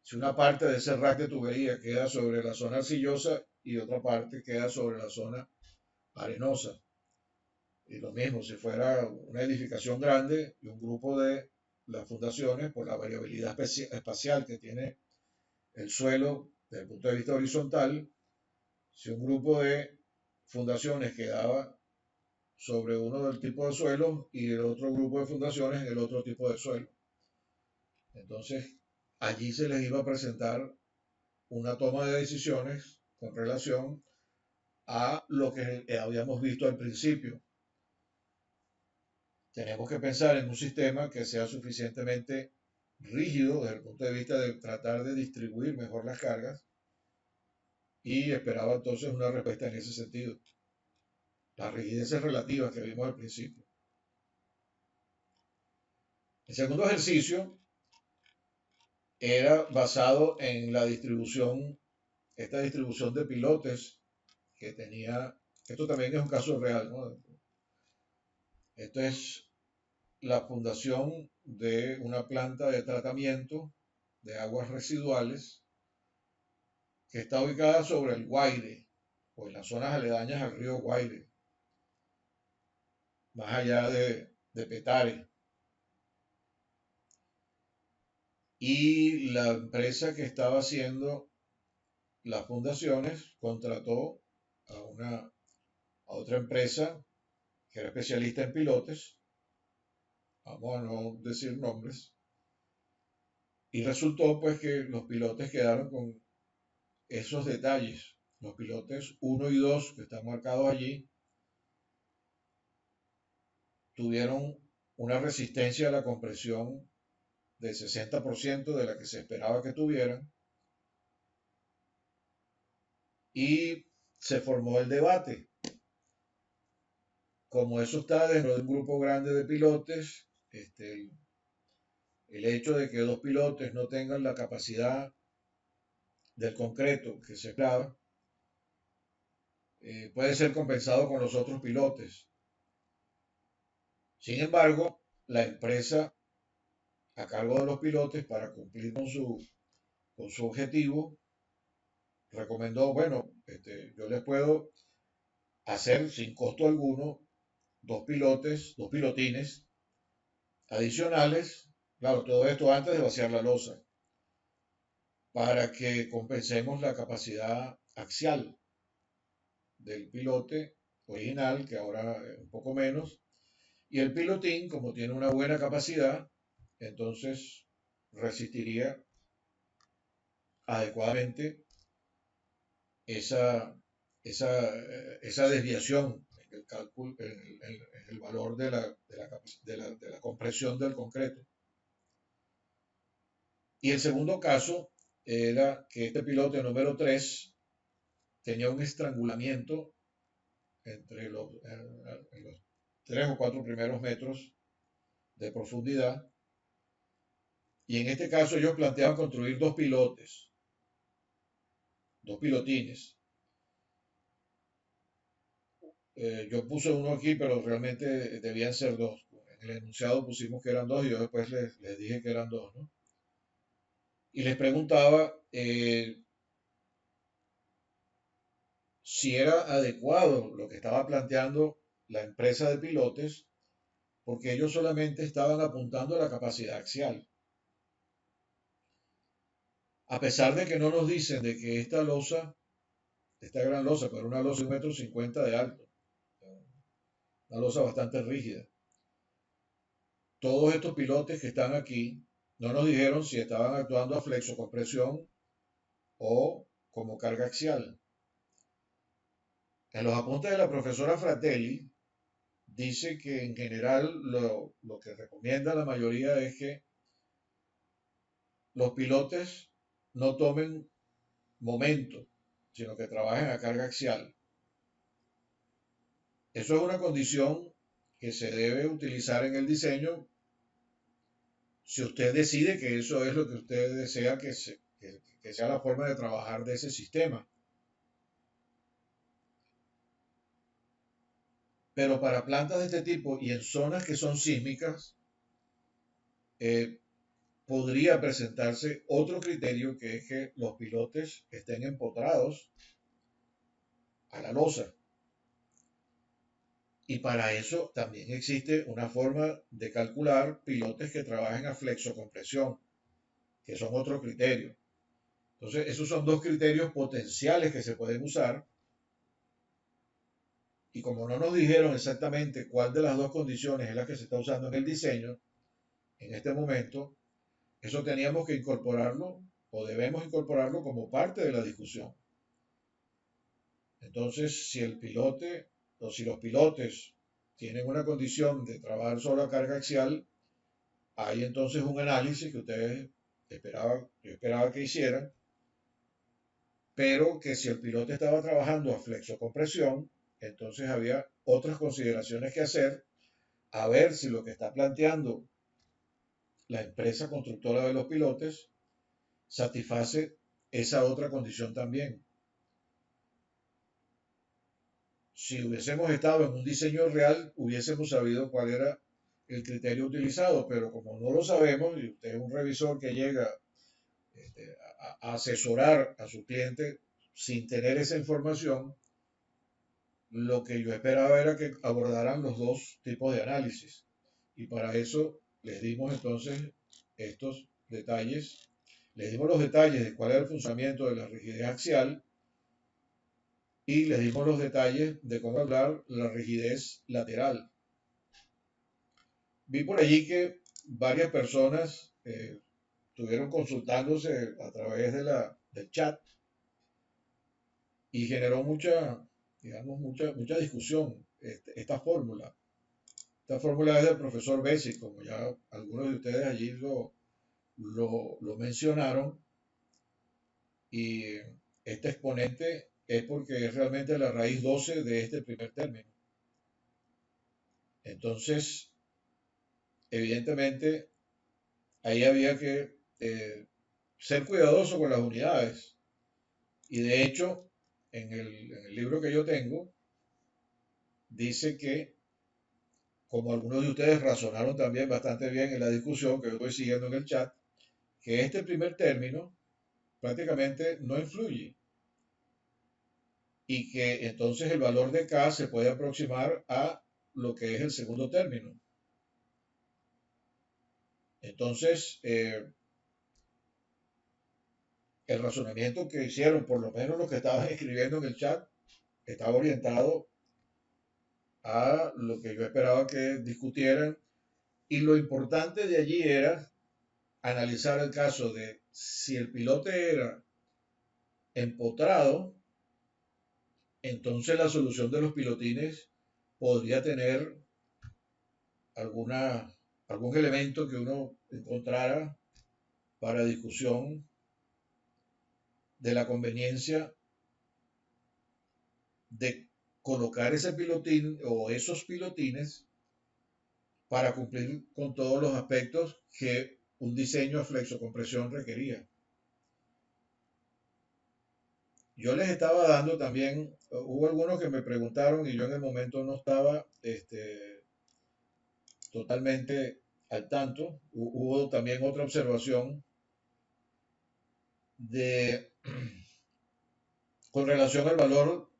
si una parte de ese rack de tubería queda sobre la zona arcillosa y otra parte queda sobre la zona arenosa. Y lo mismo, si fuera una edificación grande y un grupo de las fundaciones, por la variabilidad espacial que tiene el suelo desde el punto de vista horizontal, si un grupo de fundaciones quedaba sobre uno del tipo de suelo y el otro grupo de fundaciones en el otro tipo de suelo. Entonces, allí se les iba a presentar una toma de decisiones con relación a lo que habíamos visto al principio. Tenemos que pensar en un sistema que sea suficientemente rígido desde el punto de vista de tratar de distribuir mejor las cargas y esperaba entonces una respuesta en ese sentido. Las rigideces relativas que vimos al principio. El segundo ejercicio era basado en la distribución, esta distribución de pilotes que tenía, esto también es un caso real, ¿no? Esto es la fundación de una planta de tratamiento de aguas residuales que está ubicada sobre el Guaire o en las zonas aledañas al río Guaire, más allá de Petare. Y la empresa que estaba haciendo las fundaciones contrató a otra empresa que era especialista en pilotes, vamos a no decir nombres, y resultó pues que los pilotes quedaron con esos detalles. Los pilotes 1 y 2 que están marcados allí tuvieron una resistencia a la compresión del 60% de la que se esperaba que tuvieran y se formó el debate. Como eso está dentro de un grupo grande de pilotes, el hecho de que dos pilotes no tengan la capacidad del concreto que se esperaba puede ser compensado con los otros pilotes. Sin embargo, la empresa a cargo de los pilotes para cumplir con su objetivo recomendó, bueno, yo les puedo hacer sin costo alguno dos pilotines adicionales, claro, todo esto antes de vaciar la losa, para que compensemos la capacidad axial del pilote original, que ahora es un poco menos, y el pilotín, como tiene una buena capacidad, entonces resistiría adecuadamente esa, esa desviación en el cálculo, en el valor de la compresión del concreto. Y el segundo caso era que este pilote número 3 tenía un estrangulamiento entre los 3 o 4 primeros metros de profundidad. Y en este caso ellos planteaban construir dos pilotes, dos pilotines. Yo puse uno aquí, pero realmente debían ser dos. En el enunciado pusimos que eran dos y yo después les dije que eran dos, ¿no? Y les preguntaba si era adecuado lo que estaba planteando la empresa de pilotes, porque ellos solamente estaban apuntando a la capacidad axial. A pesar de que no nos dicen de que esta losa, esta gran losa, pero una losa de 1,50 m de alto, una losa bastante rígida. Todos estos pilotes que están aquí no nos dijeron si estaban actuando a flexocompresión o como carga axial. En los apuntes de la profesora Fratelli dice que en general lo que recomienda la mayoría es que los pilotes no tomen momento, sino que trabajen a carga axial. Eso es una condición que se debe utilizar en el diseño si usted decide que eso es lo que usted desea que sea la forma de trabajar de ese sistema. Pero para plantas de este tipo y en zonas que son sísmicas, eh, podría presentarse otro criterio, que es que los pilotes estén empotrados a la losa. Y para eso también existe una forma de calcular pilotes que trabajen a flexocompresión, que son otro criterio. Entonces, esos son dos criterios potenciales que se pueden usar. Y como no nos dijeron exactamente cuál de las dos condiciones es la que se está usando en el diseño, en este momento, eso teníamos que incorporarlo o debemos incorporarlo como parte de la discusión. Entonces, si el pilote o si los pilotes tienen una condición de trabajar solo a carga axial, hay entonces un análisis que yo esperaba que hicieran, pero que si el piloto estaba trabajando a flexocompresión, entonces había otras consideraciones que hacer, a ver si lo que está planteando la empresa constructora de los pilotes satisface esa otra condición también. Si hubiésemos estado en un diseño real, hubiésemos sabido cuál era el criterio utilizado, pero como no lo sabemos, y usted es un revisor que llega a asesorar a su cliente sin tener esa información, lo que yo esperaba era que abordaran los dos tipos de análisis. Y para eso les dimos entonces estos detalles, les dimos los detalles de cuál era el funcionamiento de la rigidez axial y les dimos los detalles de cómo hablar la rigidez lateral. Vi por allí que varias personas estuvieron consultándose a través del chat y generó mucha discusión esta fórmula. Esta fórmula es del profesor Bessi, como ya algunos de ustedes allí lo mencionaron, y este exponente es porque es realmente la raíz 12 de este primer término. Entonces, evidentemente, ahí había que ser cuidadoso con las unidades. Y de hecho, en el libro que yo tengo, dice que, como algunos de ustedes razonaron también bastante bien en la discusión que yo estoy siguiendo en el chat, que este primer término prácticamente no influye y que entonces el valor de K se puede aproximar a lo que es el segundo término. Entonces, el razonamiento que hicieron, por lo menos los que estaban escribiendo en el chat, estaba orientado a lo que yo esperaba que discutieran, y lo importante de allí era analizar el caso de si el pilote era empotrado, entonces la solución de los pilotines podría tener algún elemento que uno encontrara para discusión de la conveniencia de colocar ese pilotín o esos pilotines para cumplir con todos los aspectos que un diseño a flexocompresión requería. Yo les estaba dando también, hubo algunos que me preguntaron y yo en el momento no estaba totalmente al tanto. Hubo también otra observación de con relación al valor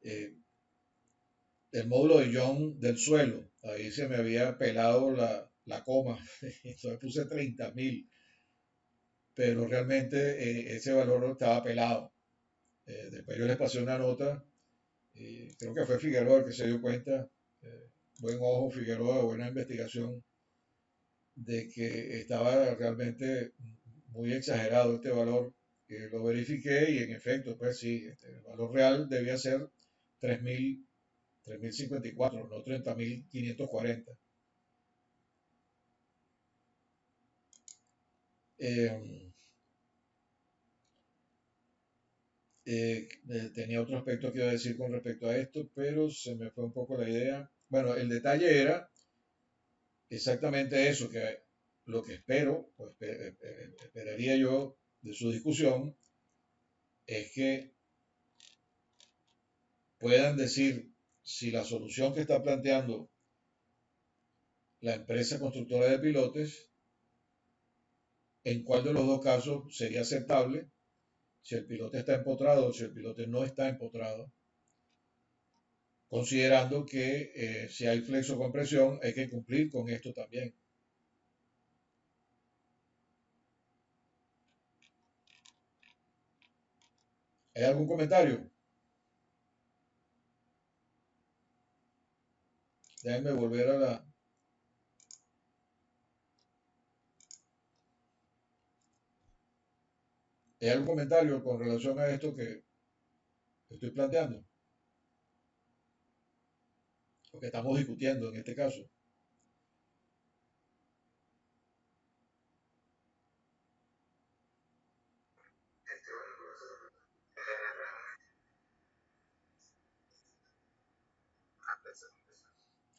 eh, del módulo de Young del suelo. Ahí se me había pelado la coma, entonces puse 30.000, pero realmente ese valor estaba pelado. Después yo les pasé una nota, creo que fue Figueroa el que se dio cuenta, buen ojo Figueroa, buena investigación, de que estaba realmente muy exagerado este valor. Lo verifiqué y en efecto, pues sí, el valor real debía ser 3.054, no 30.540. Tenía otro aspecto que iba a decir con respecto a esto, pero se me fue un poco la idea. Bueno, el detalle era exactamente eso, que lo que espero, pues esperaría yo de su discusión, es que puedan decir si la solución que está planteando la empresa constructora de pilotes, en cuál de los dos casos sería aceptable, si el pilote está empotrado o si el pilote no está empotrado, considerando que si hay flexocompresión hay que cumplir con esto también. ¿Hay algún comentario? Déjenme volver a la... ¿Hay algún comentario con relación a esto que estoy planteando? Lo que estamos discutiendo en este caso.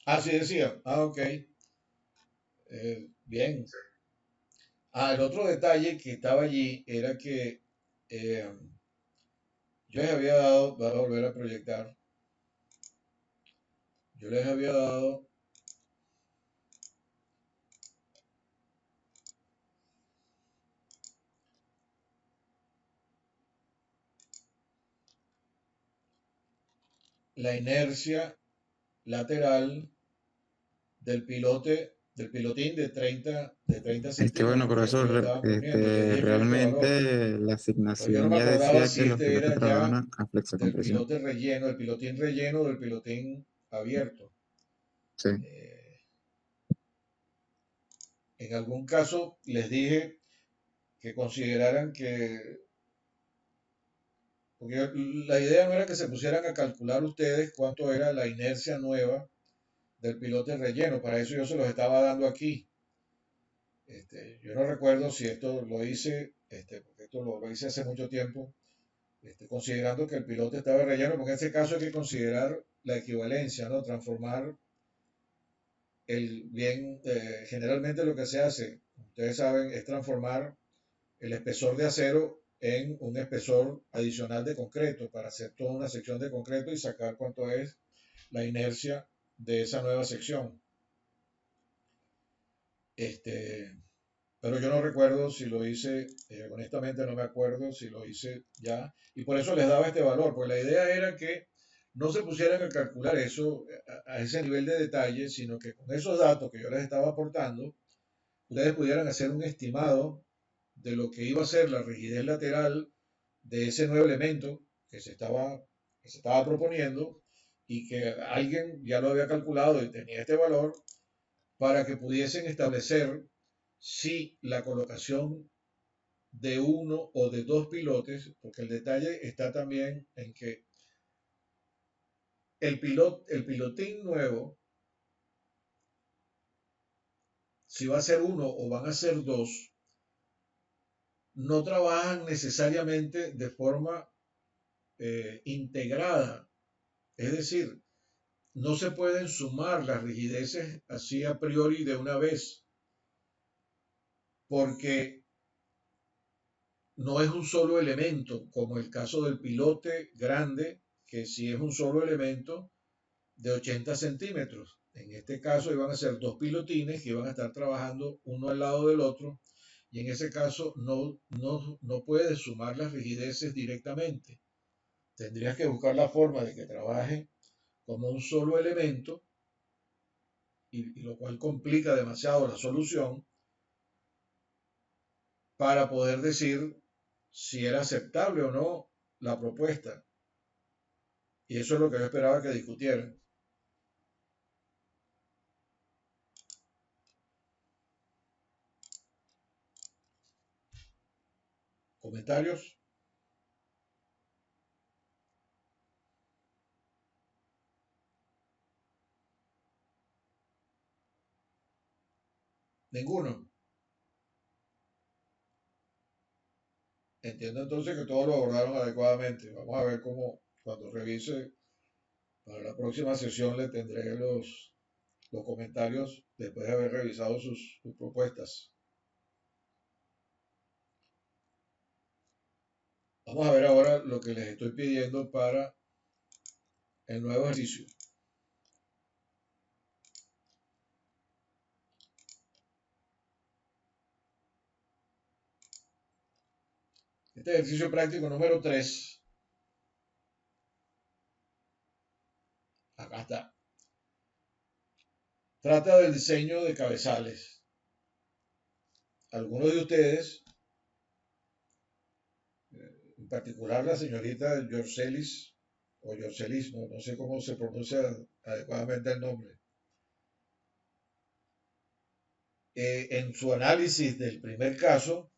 Ah, sí decía. Ah, ok. Bien. Ah, el otro detalle que estaba allí era que eh, yo les había dado, voy a volver a proyectar, yo les había dado la inercia lateral del pilotín de 30 Bueno, centímetros que es lo que profesor, yo estaba poniendo. Les dije que este valor, realmente la pero yo no asignación me ya acordaba decía si que los este pilotos era trabajaban ya a del flexocompresión. pilote relleno, del pilotín relleno o del pilotín abierto. Sí. Eh, en algún caso les dije que consideraran que, porque la idea no era que se pusieran a calcular ustedes cuánto era la inercia nueva del pilote relleno, para eso yo se los estaba dando aquí. Yo no recuerdo si esto lo hice, porque esto lo hice hace mucho tiempo, considerando que el pilote estaba relleno, porque en este caso hay que considerar la equivalencia, ¿no? Transformar el bien, generalmente lo que se hace, ustedes saben, es transformar el espesor de acero en un espesor adicional de concreto para hacer toda una sección de concreto y sacar cuánto es la inercia de esa nueva sección. Pero yo no recuerdo si lo hice, honestamente no me acuerdo si lo hice ya, y por eso les daba este valor, porque la idea era que no se pusieran a calcular eso a ese nivel de detalle, sino que con esos datos que yo les estaba aportando, ustedes pudieran hacer un estimado de lo que iba a ser la rigidez lateral de ese nuevo elemento que se estaba proponiendo y que alguien ya lo había calculado y tenía este valor para que pudiesen establecer si la colocación de uno o de dos pilotes, porque el detalle está también en que el pilotín nuevo, si va a ser uno o van a ser dos, no trabajan necesariamente de forma integrada. Es decir, no se pueden sumar las rigideces así a priori de una vez, porque no es un solo elemento, como el caso del pilote grande, que sí es un solo elemento de 80 centímetros. En este caso iban a ser dos pilotines que iban a estar trabajando uno al lado del otro, y en ese caso no puedes sumar las rigideces directamente. Tendrías que buscar la forma de que trabaje como un solo elemento, y lo cual complica demasiado la solución, para poder decir si era aceptable o no la propuesta. Y eso es lo que yo esperaba que discutieran. ¿Comentarios? Ninguno. Entiendo entonces que todos lo abordaron adecuadamente. Vamos a ver cómo, cuando revise, para la próxima sesión le tendré los comentarios después de haber revisado sus propuestas. Vamos a ver ahora lo que les estoy pidiendo para el nuevo ejercicio. Este ejercicio práctico número 3, acá está. Trata del diseño de cabezales. Algunos de ustedes, en particular la señorita Yorcelis, o Yorcelis, no sé cómo se pronuncia adecuadamente el nombre, en su análisis del primer caso,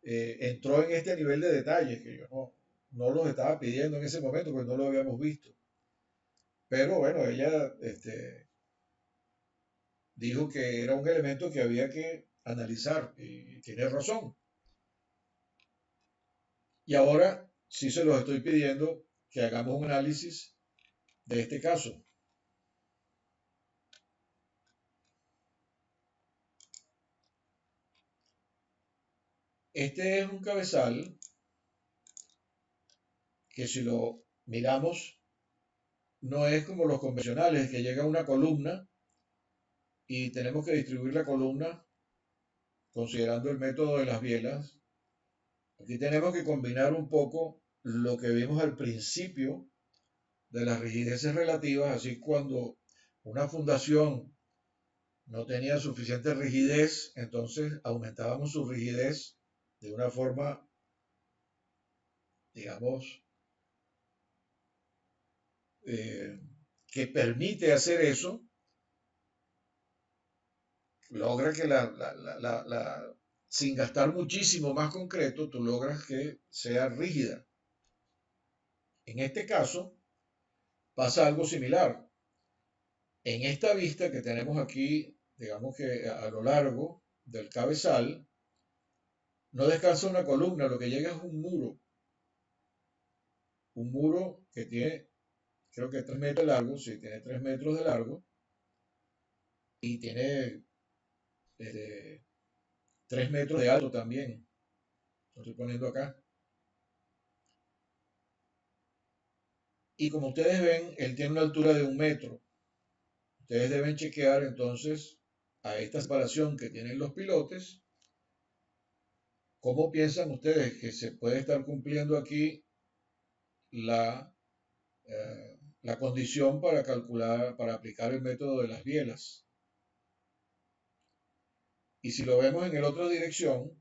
entró en este nivel de detalles que yo no los estaba pidiendo en ese momento, porque no lo habíamos visto. Pero bueno, ella dijo que era un elemento que había que analizar y tiene razón. Y ahora sí se los estoy pidiendo que hagamos un análisis de este caso. Este es un cabezal que si lo miramos no es como los convencionales, que llega una columna y tenemos que distribuir la columna considerando el método de las bielas. Aquí tenemos que combinar un poco lo que vimos al principio de las rigideces relativas, así cuando una fundación no tenía suficiente rigidez, entonces aumentábamos su rigidez de una forma, digamos, que permite hacer eso, logra que sin gastar muchísimo más concreto, tú logras que sea rígida. En este caso, pasa algo similar. En esta vista que tenemos aquí, digamos que a lo largo del cabezal, no descansa una columna, lo que llega es un muro que tiene, creo que 3 metros de largo, sí, tiene 3 metros de largo, y tiene 3 metros de alto también, lo estoy poniendo acá. Y como ustedes ven, él tiene una altura de 1 metro. Ustedes deben chequear entonces a esta separación que tienen los pilotes. ¿Cómo piensan ustedes que se puede estar cumpliendo aquí la, la condición para calcular, para aplicar el método de las bielas? Y si lo vemos en la otra dirección,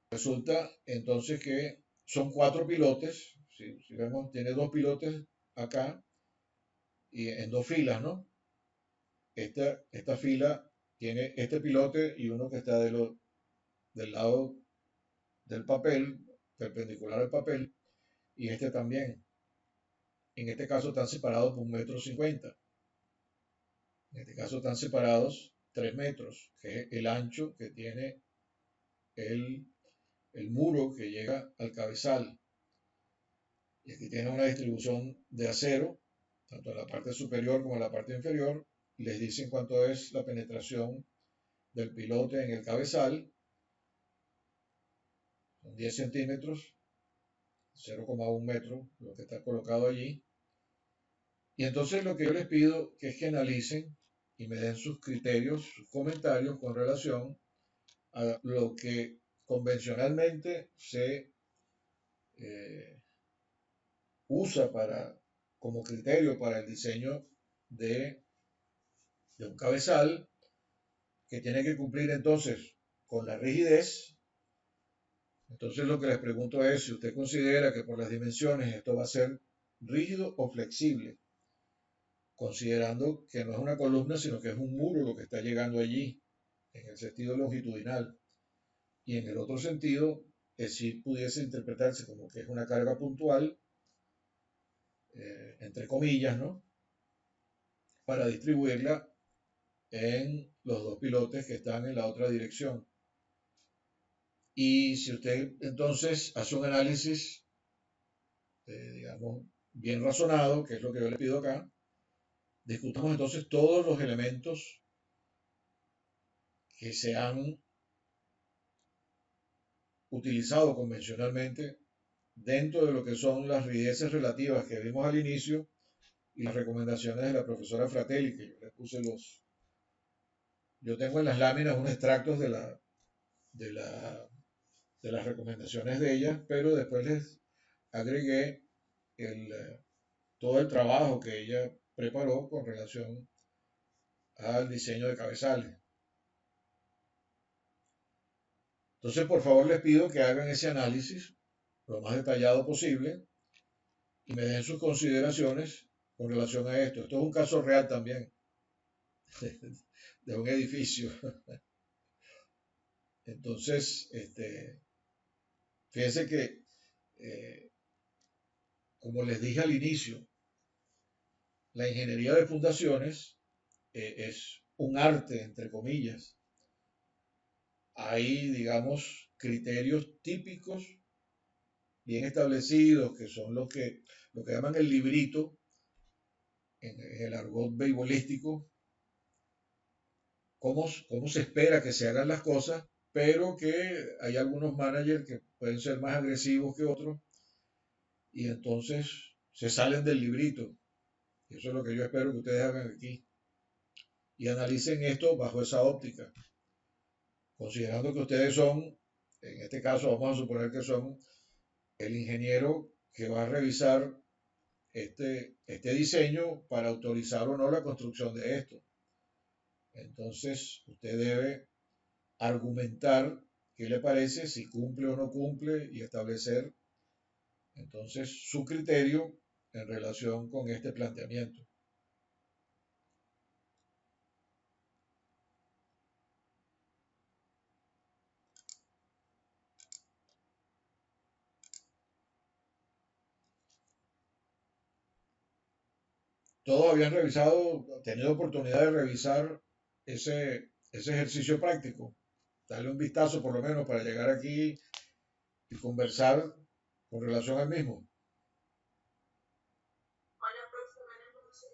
resulta entonces que son 4 pilotes. Si vemos, tiene 2 pilotes acá y en 2 filas, ¿no? Esta fila tiene este pilote y uno que está del lado del papel, perpendicular al papel, y este también. En este caso están separados por 1,50 m. En este caso están separados 3 metros, que es el ancho que tiene el muro que llega al cabezal. Y aquí tiene una distribución de acero, tanto en la parte superior como en la parte inferior. Les dicen cuánto es la penetración del pilote en el cabezal. Son 10 centímetros, 0,1 metro, lo que está colocado allí. Y entonces lo que yo les pido es que analicen y me den sus criterios, sus comentarios con relación a lo que convencionalmente se usa como criterio para el diseño de un cabezal, que tiene que cumplir entonces con la rigidez. Entonces lo que les pregunto es si usted considera que por las dimensiones esto va a ser rígido o flexible, considerando que no es una columna, sino que es un muro lo que está llegando allí, en el sentido longitudinal. Y en el otro sentido, si pudiese interpretarse como que es una carga puntual, entre comillas, ¿no? Para distribuirla en los 2 pilotes que están en la otra dirección. Y si usted entonces hace un análisis, digamos, bien razonado, que es lo que yo le pido acá, discutamos entonces todos los elementos que se han utilizado convencionalmente dentro de lo que son las rigideces relativas que vimos al inicio y las recomendaciones de la profesora Fratelli, que yo le puse yo tengo en las láminas unos extractos de, la, de las recomendaciones de ella, pero después les agregué todo el trabajo que ella preparó con relación al diseño de cabezales. Entonces, por favor, les pido que hagan ese análisis lo más detallado posible y me den sus consideraciones con relación a esto. Esto es un caso real también de un edificio. Entonces, fíjense que, como les dije al inicio, la ingeniería de fundaciones es un arte, entre comillas. Hay, digamos, criterios típicos bien establecidos, que son lo que llaman el librito en el argot beisbolístico, cómo se espera que se hagan las cosas, pero que hay algunos managers que pueden ser más agresivos que otros y entonces se salen del librito. Y eso es lo que yo espero que ustedes hagan aquí y analicen esto bajo esa óptica, considerando que ustedes son, en este caso vamos a suponer que son el ingeniero que va a revisar este diseño para autorizar o no la construcción de esto. Entonces, usted debe argumentar qué le parece, si cumple o no cumple y establecer entonces su criterio en relación con este planteamiento. Todos habían tenido oportunidad de revisar ese ejercicio práctico, darle un vistazo por lo menos para llegar aquí y conversar con relación al mismo. Hola, profe, buenas noches.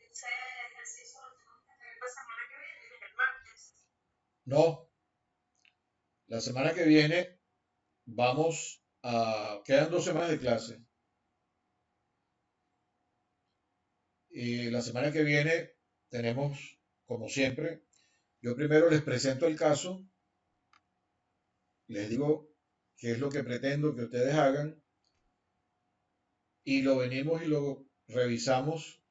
Ese ejercicio lo tenemos que hacer la semana que viene, el martes. No, la semana que viene quedan 2 semanas de clase. Y la semana que viene tenemos, como siempre, yo primero les presento el caso, les digo qué es lo que pretendo que ustedes hagan y lo venimos y lo revisamos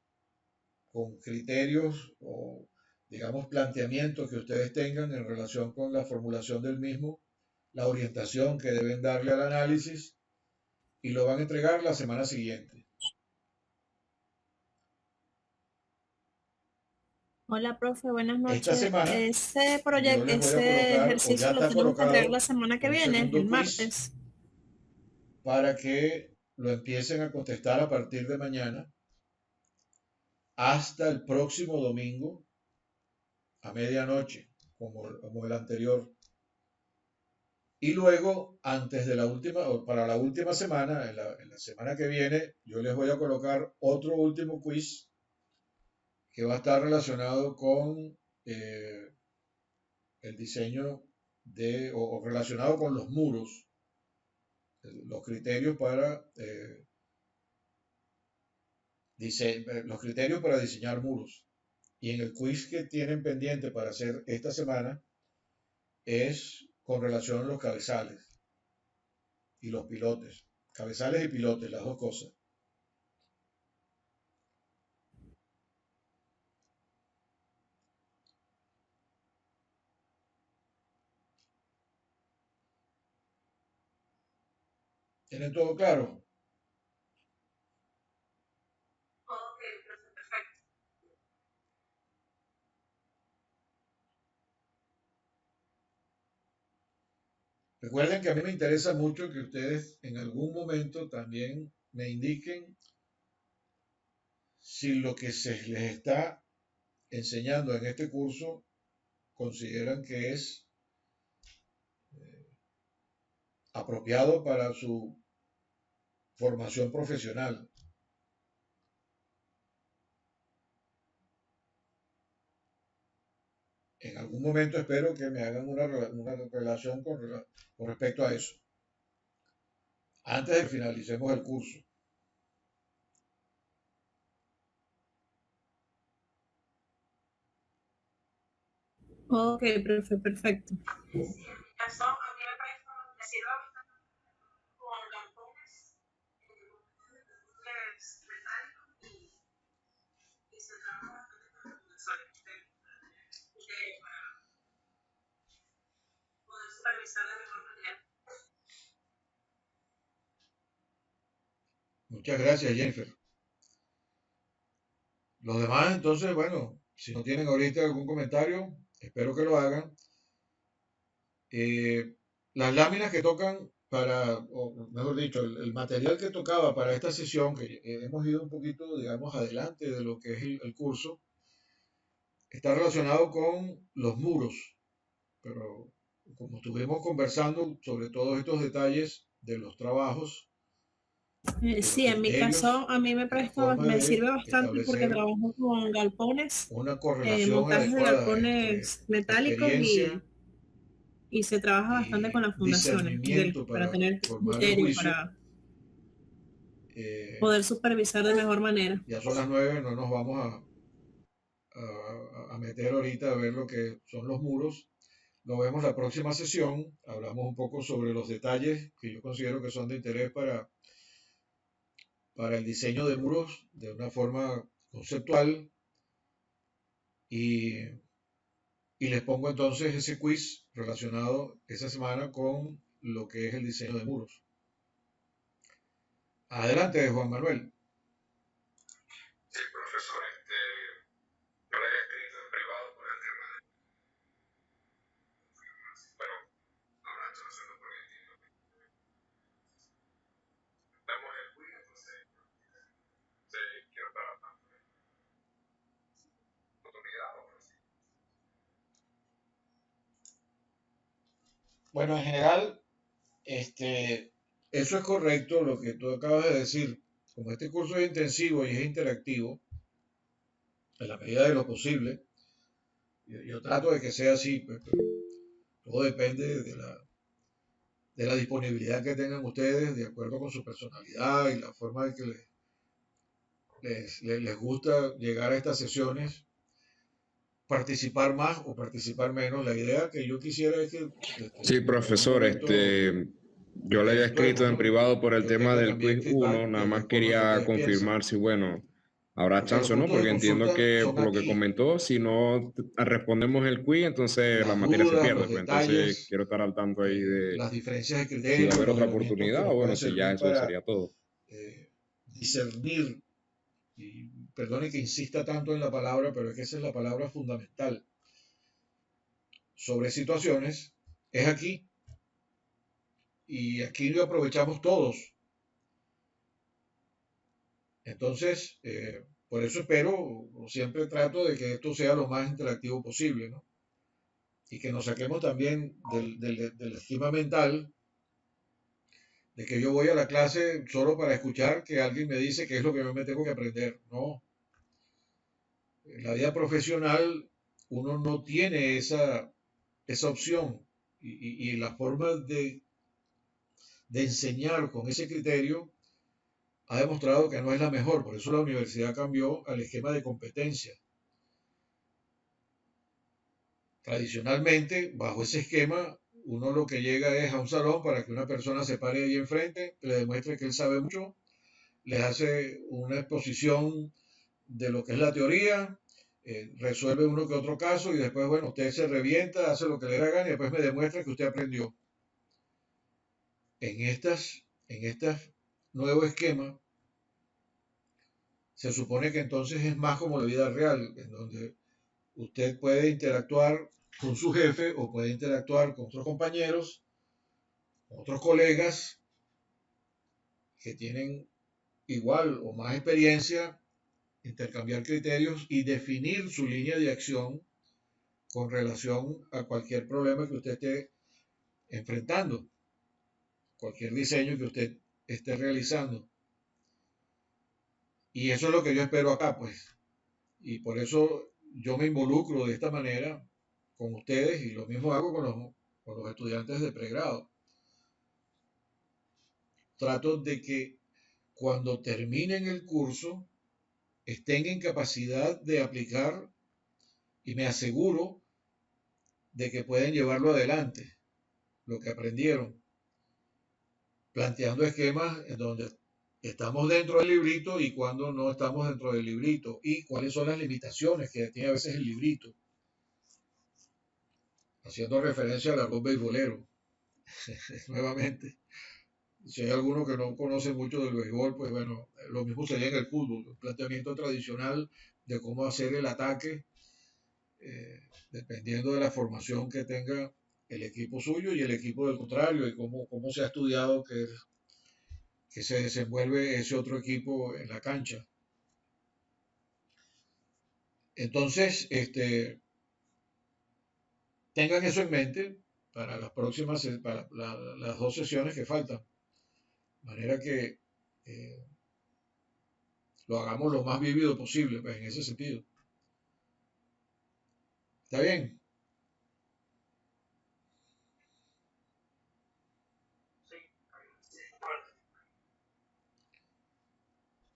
con criterios o, digamos, planteamientos que ustedes tengan en relación con la formulación del mismo, la orientación que deben darle al análisis y lo van a entregar la semana siguiente. Hola, profe, buenas Esta noches. semana Ese yo proyecto, les voy a ese colocar, o ya ejercicio lo está tenemos que entregar la colocado, semana que un viene, el segundo quiz martes. para que lo empiecen a contestar a partir de mañana hasta el próximo domingo a medianoche, como el anterior. Y luego, antes de la última, o para la última semana, en la semana que viene, yo les voy a colocar otro último quiz que va a estar relacionado con el diseño o relacionado con los muros, los criterios los criterios para diseñar muros. Y en el quiz que tienen pendiente para hacer esta semana es con relación a los cabezales y los pilotes. Cabezales y pilotes, las dos cosas. ¿Tienen todo claro? Ok, profe, perfecto. Recuerden que a mí me interesa mucho que ustedes en algún momento también me indiquen si lo que se les está enseñando en este curso consideran que es apropiado para su formación profesional. algún momento espero que me hagan una relación con respecto a eso, antes de que finalicemos el curso. Ok, profe, perfecto. Sí, en mi caso, a mí me parece me sirve bastante con galpones, metálicos y se trabaja bastante con los profesores para poder supervisar de mejor manera. Muchas gracias, Jennifer. Los demás, entonces, bueno, si no tienen ahorita algún comentario, espero que lo hagan. Las láminas que tocan para, o mejor dicho, el material que tocaba para esta sesión, que hemos ido un poquito, digamos, adelante de lo que es el curso, está relacionado con los muros, pero como estuvimos conversando sobre todos estos detalles de los trabajos, de los Sí, en mi criterios, caso, a mí de la forma me de sirve bastante porque establecer trabajo con galpones, una correlación montajes de adecuada entre galpones metálicos experiencia y se trabaja bastante con y las fundaciones discernimiento para para tener formar el criterio, juicio. para poder supervisar de mejor manera. Ya son las 9, no nos vamos a meter ahorita a ver lo que son los muros. Lo vemos la próxima sesión. Hablamos un poco sobre los detalles que yo considero que son de interés para el diseño de muros de una forma conceptual. Y les pongo entonces ese quiz relacionado esa semana con lo que es el diseño de muros. Adelante, Juan Manuel. Sí, profesor, yo le he escrito en privado por el tema de pero ahora estoy haciendo por el estilo. Damos el quiz, entonces quiero estar al tanto de la oportunidad o así. Bueno, en general, eso es correcto lo que tú acabas de decir. Como este curso es intensivo y es interactivo, en la medida de lo posible, yo trato de que sea así, pues, pero todo depende de la disponibilidad que tengan ustedes, de acuerdo con su personalidad y la forma en que les gusta llegar a estas sesiones, participar más o participar menos. La idea que yo quisiera es que... Sí, profesor, yo le había escrito en privado por el tema del quiz 1, nada más quería confirmar si, bueno, habrá chance o no, porque entiendo que por lo que comentó, si no respondemos el quiz, entonces la materia se pierde, pues entonces quiero estar al tanto ahí de las diferencias de si criterio, va a haber los otra elementos que oportunidad nos o bueno, pueden si ya servir eso para sería todo. discernir, y perdone que insista tanto en la palabra, pero es que esa es la palabra fundamental, sobre situaciones, es aquí. Y aquí lo aprovechamos todos. Entonces, por eso espero, o siempre trato de que esto sea lo más interactivo posible, ¿no? Y que nos saquemos también del esquema mental de que yo voy a la clase solo para escuchar que alguien me dice qué es lo que yo me tengo que aprender. No. En la vida profesional uno no tiene esa opción y la forma de enseñar con ese criterio ha demostrado que no es la mejor. Por eso la universidad cambió al esquema de competencia. Tradicionalmente, bajo ese esquema, uno lo que llega es a un salón para que una persona se pare ahí enfrente, le demuestre que él sabe mucho, le hace una exposición de lo que es la teoría, resuelve uno que otro caso y después, bueno, usted se revienta, hace lo que le hagan y después me demuestra que usted aprendió. En estas nuevo esquema, se supone que entonces es más como la vida real, en donde usted puede interactuar con su jefe o puede interactuar con otros compañeros, con otros colegas que tienen igual o más experiencia, intercambiar criterios y definir su línea de acción con relación a cualquier problema que usted esté enfrentando, cualquier diseño que usted esté realizando. Y eso es lo que yo espero acá, pues. Y por eso yo me involucro de esta manera con ustedes y lo mismo hago con los estudiantes de pregrado. Trato de que cuando terminen el curso estén en capacidad de aplicar y me aseguro de que pueden llevarlo adelante, lo que aprendieron, planteando esquemas en donde estamos dentro del librito y cuando no estamos dentro del librito y cuáles son las limitaciones que tiene a veces el librito, haciendo referencia al argot beisbolero. Nuevamente, si hay alguno que no conoce mucho del béisbol, pues bueno, lo mismo sería en el fútbol, el planteamiento tradicional de cómo hacer el ataque, dependiendo de la formación que tenga el equipo suyo y el equipo del contrario, y cómo se ha estudiado que se desenvuelve ese otro equipo en la cancha. Entonces, tengan eso en mente para las próximas, para las 2 sesiones que faltan. De manera que lo hagamos lo más vívido posible, pues, en ese sentido. ¿Está bien?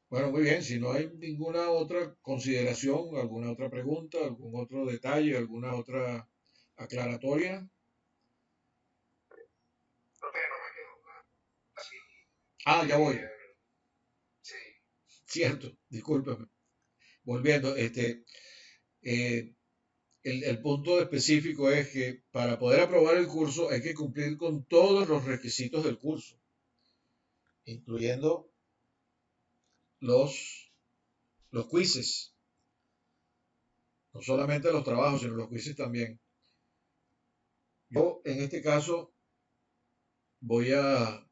Bueno, muy bien. Si no hay ninguna otra consideración, alguna otra pregunta, algún otro detalle, alguna otra aclaratoria. Ah, ya voy. Cierto, discúlpeme. Volviendo, el punto específico es que para poder aprobar el curso hay que cumplir con todos los requisitos del curso, incluyendo los quizzes, no solamente los trabajos, sino los quizzes también. Yo, en este caso, voy a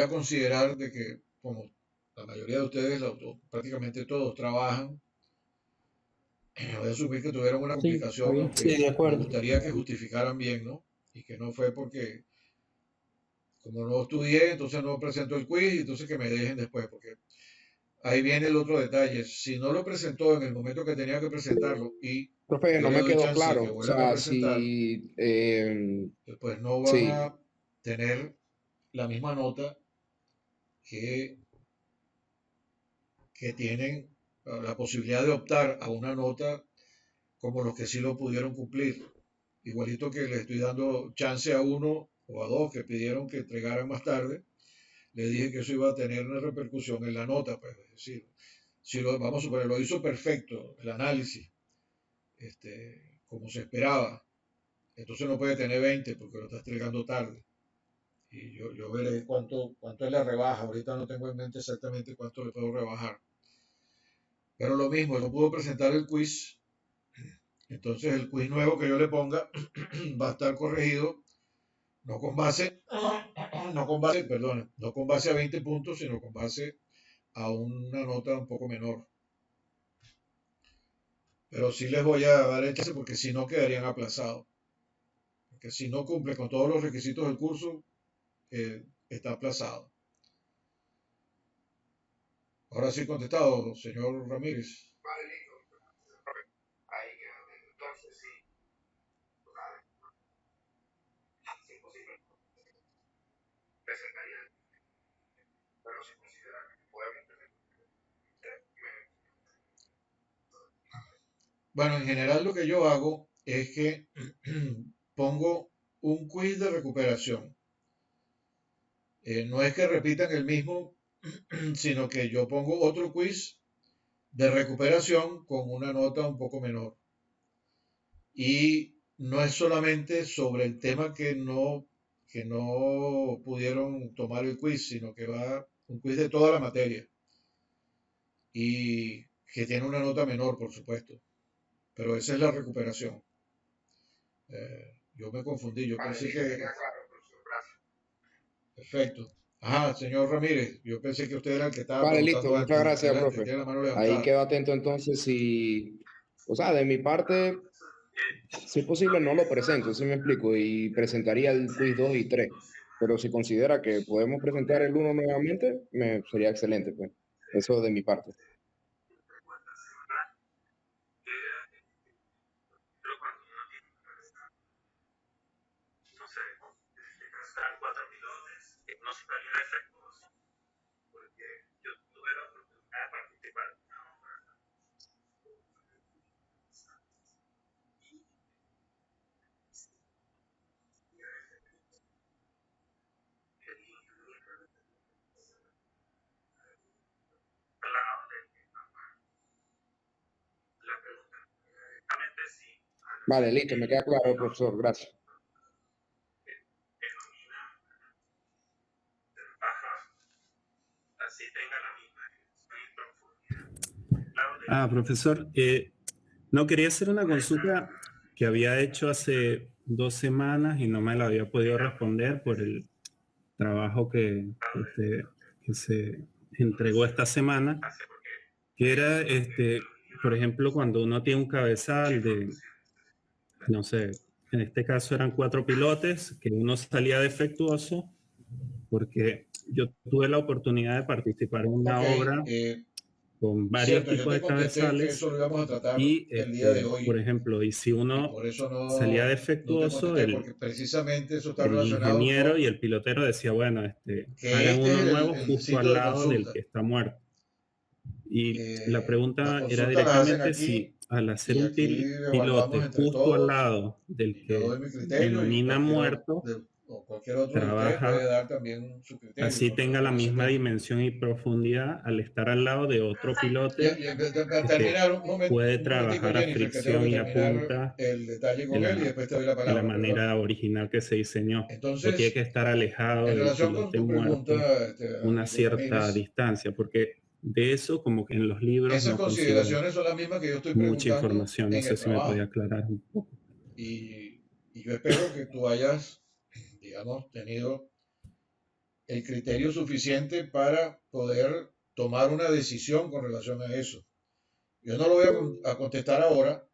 considerar de que, como la mayoría de ustedes, prácticamente todos trabajan, voy a asumir que tuvieron una Sí, complicación, sí, aunque de me acuerdo. gustaría que justificaran bien, ¿no? Y que no fue porque, como no estudié, entonces no presento el quiz, y entonces que me dejen después, porque ahí viene el otro detalle. Si no lo presentó en el momento que tenía que presentarlo y Profe, yo no le me doy quedó chance de claro. que O vuelvan a sea, presentar, si, pues no van sí, a tener la misma nota que, tienen la posibilidad de optar a una nota como los que sí lo pudieron cumplir. Igualito que le estoy dando chance a uno o a dos que pidieron que entregaran más tarde, le dije que eso iba a tener una repercusión en la nota, pues, es decir, si lo, vamos a suponer, lo hizo perfecto el análisis, como se esperaba, entonces no puede tener 20 porque lo está entregando tarde. Y yo veré cuánto es la rebaja. Ahorita no tengo en mente exactamente cuánto le puedo rebajar. Pero lo mismo, no pudo presentar el quiz. Entonces el quiz nuevo que yo le ponga va a estar corregido, no con base, no con base a 20 puntos, sino con base a una nota un poco menor. Pero sí les voy a dar el chance porque si no quedarían aplazados. Porque si no cumple con todos los requisitos del curso, está aplazado. Ahora sí contestado, señor Ramírez. Bueno, en general lo que yo hago es que pongo un quiz de recuperación. No es que repitan el mismo, sino que yo pongo otro quiz de recuperación con una nota un poco menor. Y no es solamente sobre el tema que no pudieron tomar el quiz, sino que va un quiz de toda la materia y que tiene una nota menor, por supuesto. Pero esa es la recuperación. Yo me confundí, yo pensé que... Perfecto. Ajá, señor Ramírez, yo pensé que usted era el que estaba vale, listo. preguntando Muchas antes. gracias, Adelante, profe. tiene la mano Ahí levantada. quedo atento entonces si, o sea, de mi parte, si es posible, no lo presento, si me explico, y presentaría el quiz 2 y 3. Pero si considera que podemos presentar el 1 nuevamente, sería excelente, pues. Eso de mi parte. Vale, listo, me queda claro, profesor, gracias. Así tenga la misma profundidad. Profesor, no quería hacer una consulta que había hecho hace 2 semanas y no me la había podido responder por el trabajo que se entregó esta semana, que era, por ejemplo, cuando uno tiene un cabezal de, no sé, en este caso eran 4 pilotes, que uno salía defectuoso, porque yo tuve la oportunidad de participar en una obra con varios cierto, yo tipos te de contesté que cabezales eso lo íbamos a tratar y, el día de por hoy ejemplo, y si y uno por eso salía no te defectuoso, contesté, porque precisamente eso está el relacionado ingeniero y con el pilotero decía, bueno, que hagan este uno es nuevo el justo sitio al de lado del consulta. que está muerto. Y la Las pregunta era consultas las hacen directamente aquí si al hacer y un aquí evaluamos pilote entre justo al todos lado del y yo que doy mi criterio y denomina muerto, cualquier otro de ustedes puede trabaja dar también su criterio así con tenga la relación a ese misma tema. dimensión y profundidad al estar al lado de otro pilote Para terminar, un puede momentico, trabajar a Jennifer, que tengo fricción que y a terminar punta el detalle de con él y la, después te doy la de la palabra, perdón. manera original que se diseñó. O tiene Entonces, que estar alejado en del relación con pilote tu pregunta, muerto una amigo cierta Ramírez, distancia, porque de eso como que en los libros esas no consigo consideraciones son las mismas que yo estoy mucha preguntando información. No en el sé si me podía trabajo. aclarar un poco. Y yo espero que tú hayas, digamos, tenido el criterio suficiente para poder tomar una decisión con relación a eso. Yo no lo voy a contestar ahora,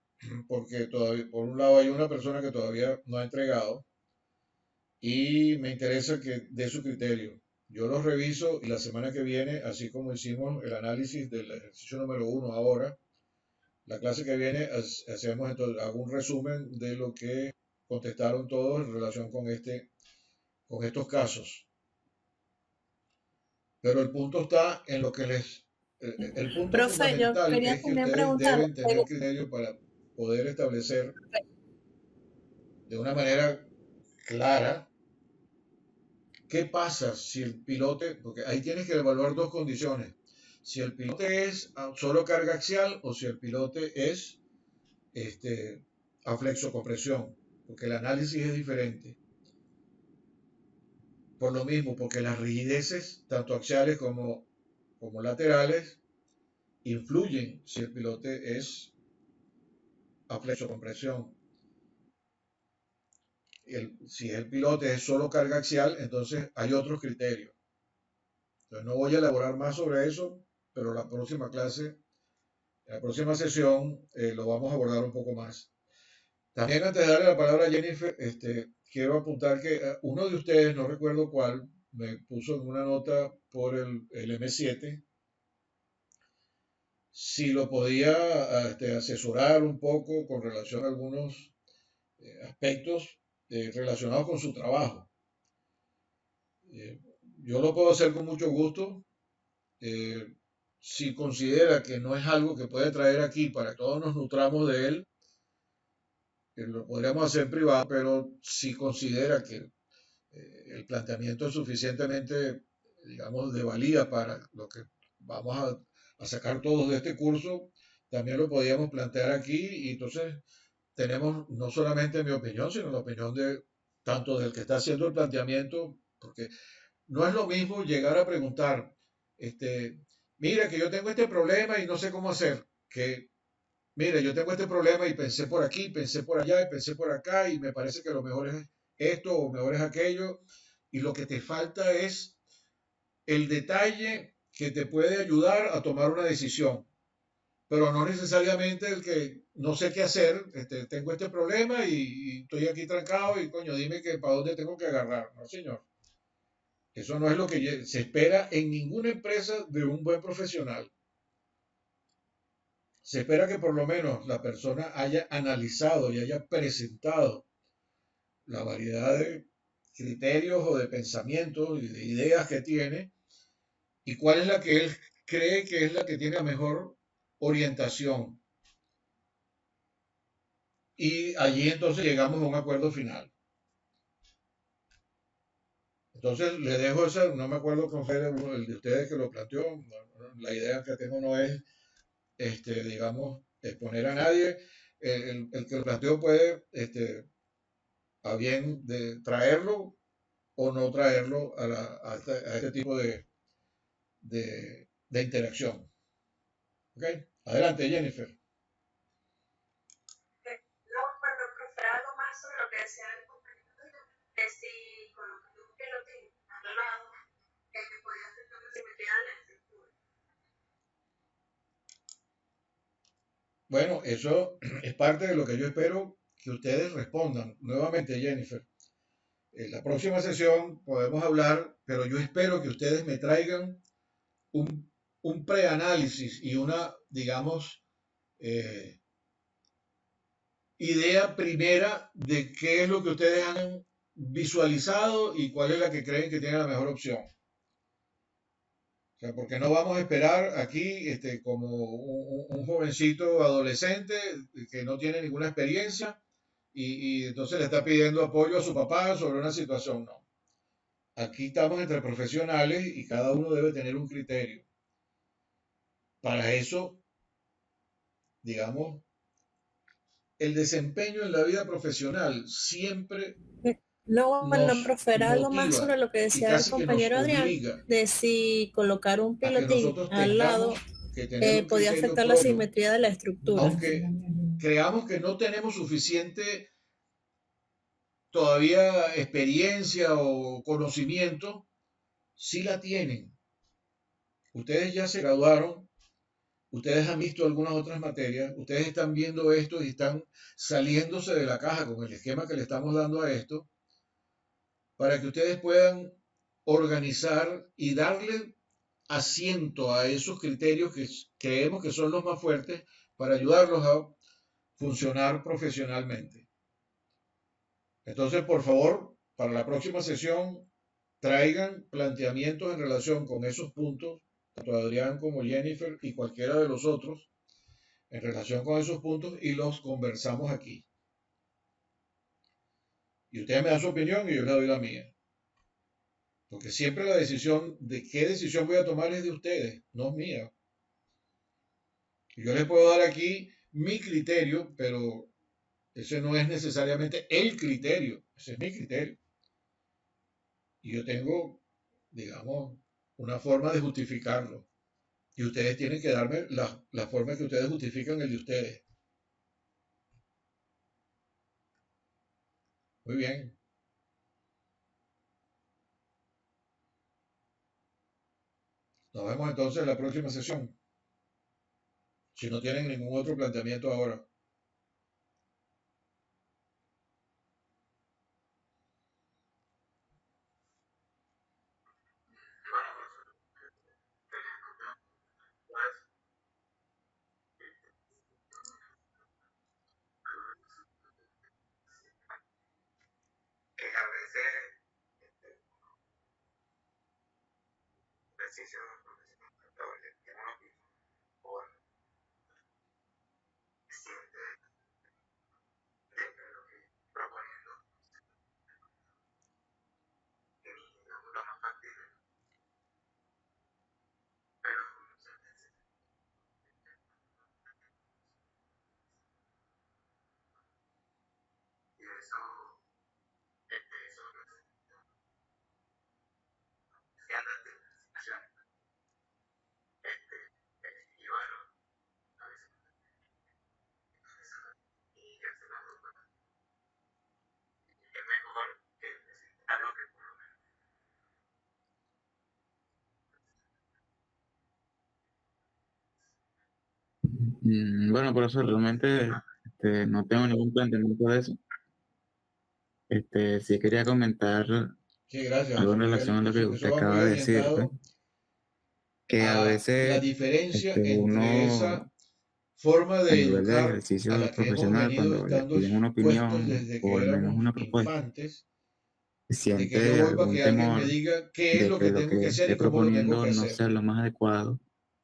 porque todavía, por un lado, hay una persona que todavía no ha entregado y me interesa que dé su criterio. Yo lo reviso y la semana que viene, así como hicimos el análisis del ejercicio número 1 ahora, la clase que viene hacemos entonces, hago un resumen de lo que contestaron todos en relación con estos casos. Pero el punto está en lo que el punto Profe, yo fundamental quería es que también ustedes preguntarle, deben tener criterio para poder establecer de una manera clara qué pasa si el pilote, porque ahí tienes que evaluar dos condiciones, si el pilote es solo carga axial o si el pilote es a flexocompresión, porque el análisis es diferente. Por lo mismo, porque las rigideces, tanto axiales como laterales, influyen si el pilote es a flexocompresión. Si el pilote es solo carga axial, entonces hay otros criterios. Entonces no voy a elaborar más sobre eso, pero la próxima clase, la próxima sesión, lo vamos a abordar un poco más. También antes de darle la palabra a Jennifer, quiero apuntar que uno de ustedes, no recuerdo cuál, me puso en una nota por el M7 si lo podía asesorar un poco con relación a algunos aspectos relacionados con su trabajo. Yo lo puedo hacer con mucho gusto. Si considera que no es algo que puede traer aquí para que todos nos nutramos de él, lo podríamos hacer privado, pero si considera que el planteamiento es suficientemente, digamos, de valía para lo que vamos a sacar todos de este curso, también lo podríamos plantear aquí y entonces tenemos no solamente mi opinión, sino la opinión de tanto del que está haciendo el planteamiento, porque no es lo mismo llegar a preguntar, mira que yo tengo este problema y no sé cómo hacer, que mire, yo tengo este problema y pensé por aquí, pensé por allá y pensé por acá y me parece que lo mejor es esto o mejor es aquello y lo que te falta es el detalle que te puede ayudar a tomar una decisión, pero no necesariamente el que no sé qué hacer, tengo este problema y estoy aquí trancado y coño, dime que para dónde tengo que agarrar, no señor. Eso no es lo que se espera en ninguna empresa de un buen profesional. Se espera que por lo menos la persona haya analizado y haya presentado la variedad de criterios o de pensamientos y de ideas que tiene y cuál es la que él cree que es la que tiene la mejor orientación. Y allí entonces llegamos a un acuerdo final. Entonces le dejo esa, no me acuerdo con el de ustedes que lo planteó, la idea que tengo no es, digamos, exponer a nadie. el que lo planteó puede a bien de traerlo o no traerlo a este tipo de interacción. ¿Ok? Adelante, Jennifer. No, bueno, profe, algo más sobre lo que decía el compañero tuyo, de si colocas un pilotín al lado, que podía afectar la simetría de la estructura. Bueno, eso es parte de lo que yo espero que ustedes respondan. Nuevamente, Jennifer, en la próxima sesión podemos hablar, pero yo espero que ustedes me traigan un preanálisis y una, digamos, idea primera de qué es lo que ustedes han visualizado y cuál es la que creen que tiene la mejor opción. O sea, porque no vamos a esperar aquí como un jovencito adolescente que no tiene ninguna experiencia y entonces le está pidiendo apoyo a su papá sobre una situación. No. Aquí estamos entre profesionales y cada uno debe tener un criterio. Para eso, digamos, el desempeño en la vida profesional siempre No, bueno, nos profe, era algo más motiva sobre lo que y decía el casi que nos compañero Adrián, obliga de si colocar un a que pilotín nosotros al lado tengamos que tener un podía criterio afectar la propio, simetría de la estructura. aunque creamos que no tenemos suficiente todavía experiencia o conocimiento, sí la tienen. Ustedes ya se graduaron, ustedes han visto algunas otras materias, ustedes están viendo esto y están saliéndose de la caja con el esquema que le estamos dando a esto, para que ustedes puedan organizar y darle asiento a esos criterios que creemos que son los más fuertes para ayudarlos a funcionar profesionalmente. Entonces, por favor, para la próxima sesión, traigan planteamientos en relación con esos puntos, tanto Adrián como Jennifer y cualquiera de los otros, en relación con esos puntos y los conversamos aquí. Y ustedes me dan su opinión y yo les doy la mía. Porque siempre la decisión de qué decisión voy a tomar es de ustedes, no es mía. Yo les puedo dar aquí mi criterio, pero ese no es necesariamente el criterio, ese es mi criterio. Y yo tengo, digamos, una forma de justificarlo. Y ustedes tienen que darme la forma que ustedes justifican el de ustedes. Muy bien. Nos vemos entonces en la próxima sesión. Si no tienen ningún otro planteamiento ahora. Que a veces preciso por siente lo que proponiendo que no es lo más factible, pero y eso se anda de situaciones y bueno, a veces y ya se la duda es mejor que algo que por lo menos Bueno, por eso realmente no tengo ningún planteamiento de eso. Sí quería comentar Sí, gracias, algo en José relación a Miguel. lo que Eso usted va acaba muy de decir, pues, orientado que a a la veces diferencia entre uno esa forma a de nivel de educar a ejercicio la que hemos profesional, venido cuando le estando piden una expuestos opinión desde o que al menos éramos una propuesta, infantes, de que siente yo voy para algún que alguien me temor diga qué es de lo que que lo tengo que que hacer esté y cómo lo tengo proponiendo que no hacer. sea lo más adecuado,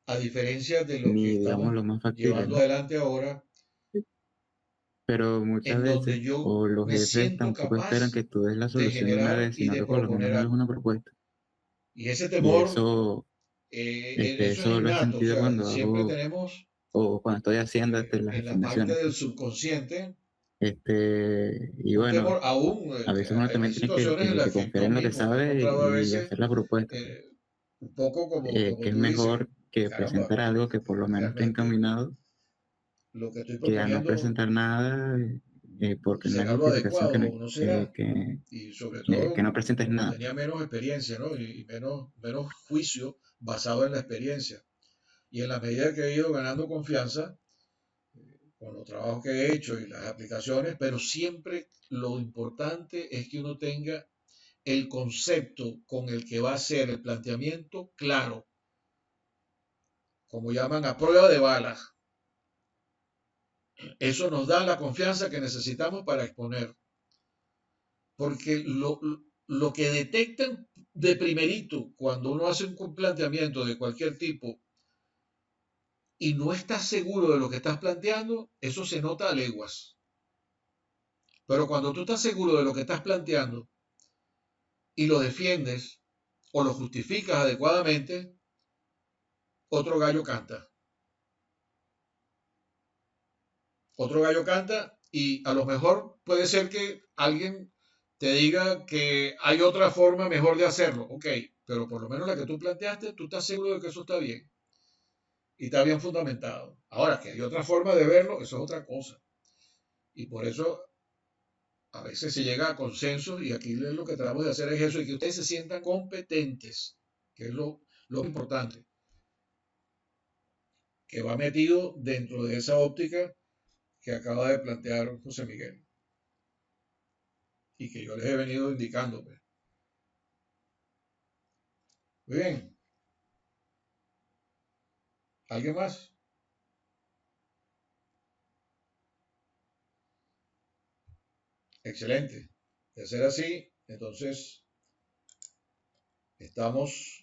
A diferencia de lo que ni digamos estamos lo más factible, llevando ¿no? adelante ahora, Pero muchas en donde veces, yo o los me jefes siento tampoco esperan capaz que tú des la de solución de una generar vez, y sino de que por lo menos proponer hagas algo. una propuesta. Y ese Y temor, eso eso es lo he innato, o sentido sea, cuando siempre hago tenemos o cuando estoy haciendo las en la parte estimaciones. del subconsciente, Y un bueno, temor aún, a veces uno hay también tiene situaciones en las que que confiar yo en lo que mismo me he sabe encontrado a y veces hacer la propuesta. un poco como Que es tú dices, mejor que caramba, presentar algo que por lo menos esté realmente encaminado lo que estoy que a no proponiendo presentar nada porque no hay será lo justificación adecuado o no será. Y sobre que todo no presentes como nada. tenía menos experiencia, ¿no? Y menos juicio basado en la experiencia. Y en la medida que he ido ganando confianza con los trabajos que he hecho y las aplicaciones, pero siempre lo importante es que uno tenga el concepto con el que va a hacer el planteamiento claro, como llaman a prueba de balas. Eso nos da la confianza que necesitamos para exponer. Porque lo que detectan de primerito cuando uno hace un planteamiento de cualquier tipo y no estás seguro de lo que estás planteando, eso se nota a leguas. Pero cuando tú estás seguro de lo que estás planteando y lo defiendes o lo justificas adecuadamente, otro gallo canta. Otro gallo canta y a lo mejor puede ser que alguien te diga que hay otra forma mejor de hacerlo. Ok, pero por lo menos la que tú planteaste, tú estás seguro de que eso está bien y está bien fundamentado. Ahora, que hay otra forma de verlo, eso es otra cosa. Y por eso a veces se llega a consensos y aquí lo que tratamos de hacer es eso y que ustedes se sientan competentes, que es lo importante, que va metido dentro de esa óptica que acaba de plantear José Miguel y que yo les he venido indicando. Pues. Muy bien. ¿Alguien más? Excelente. De ser así, entonces estamos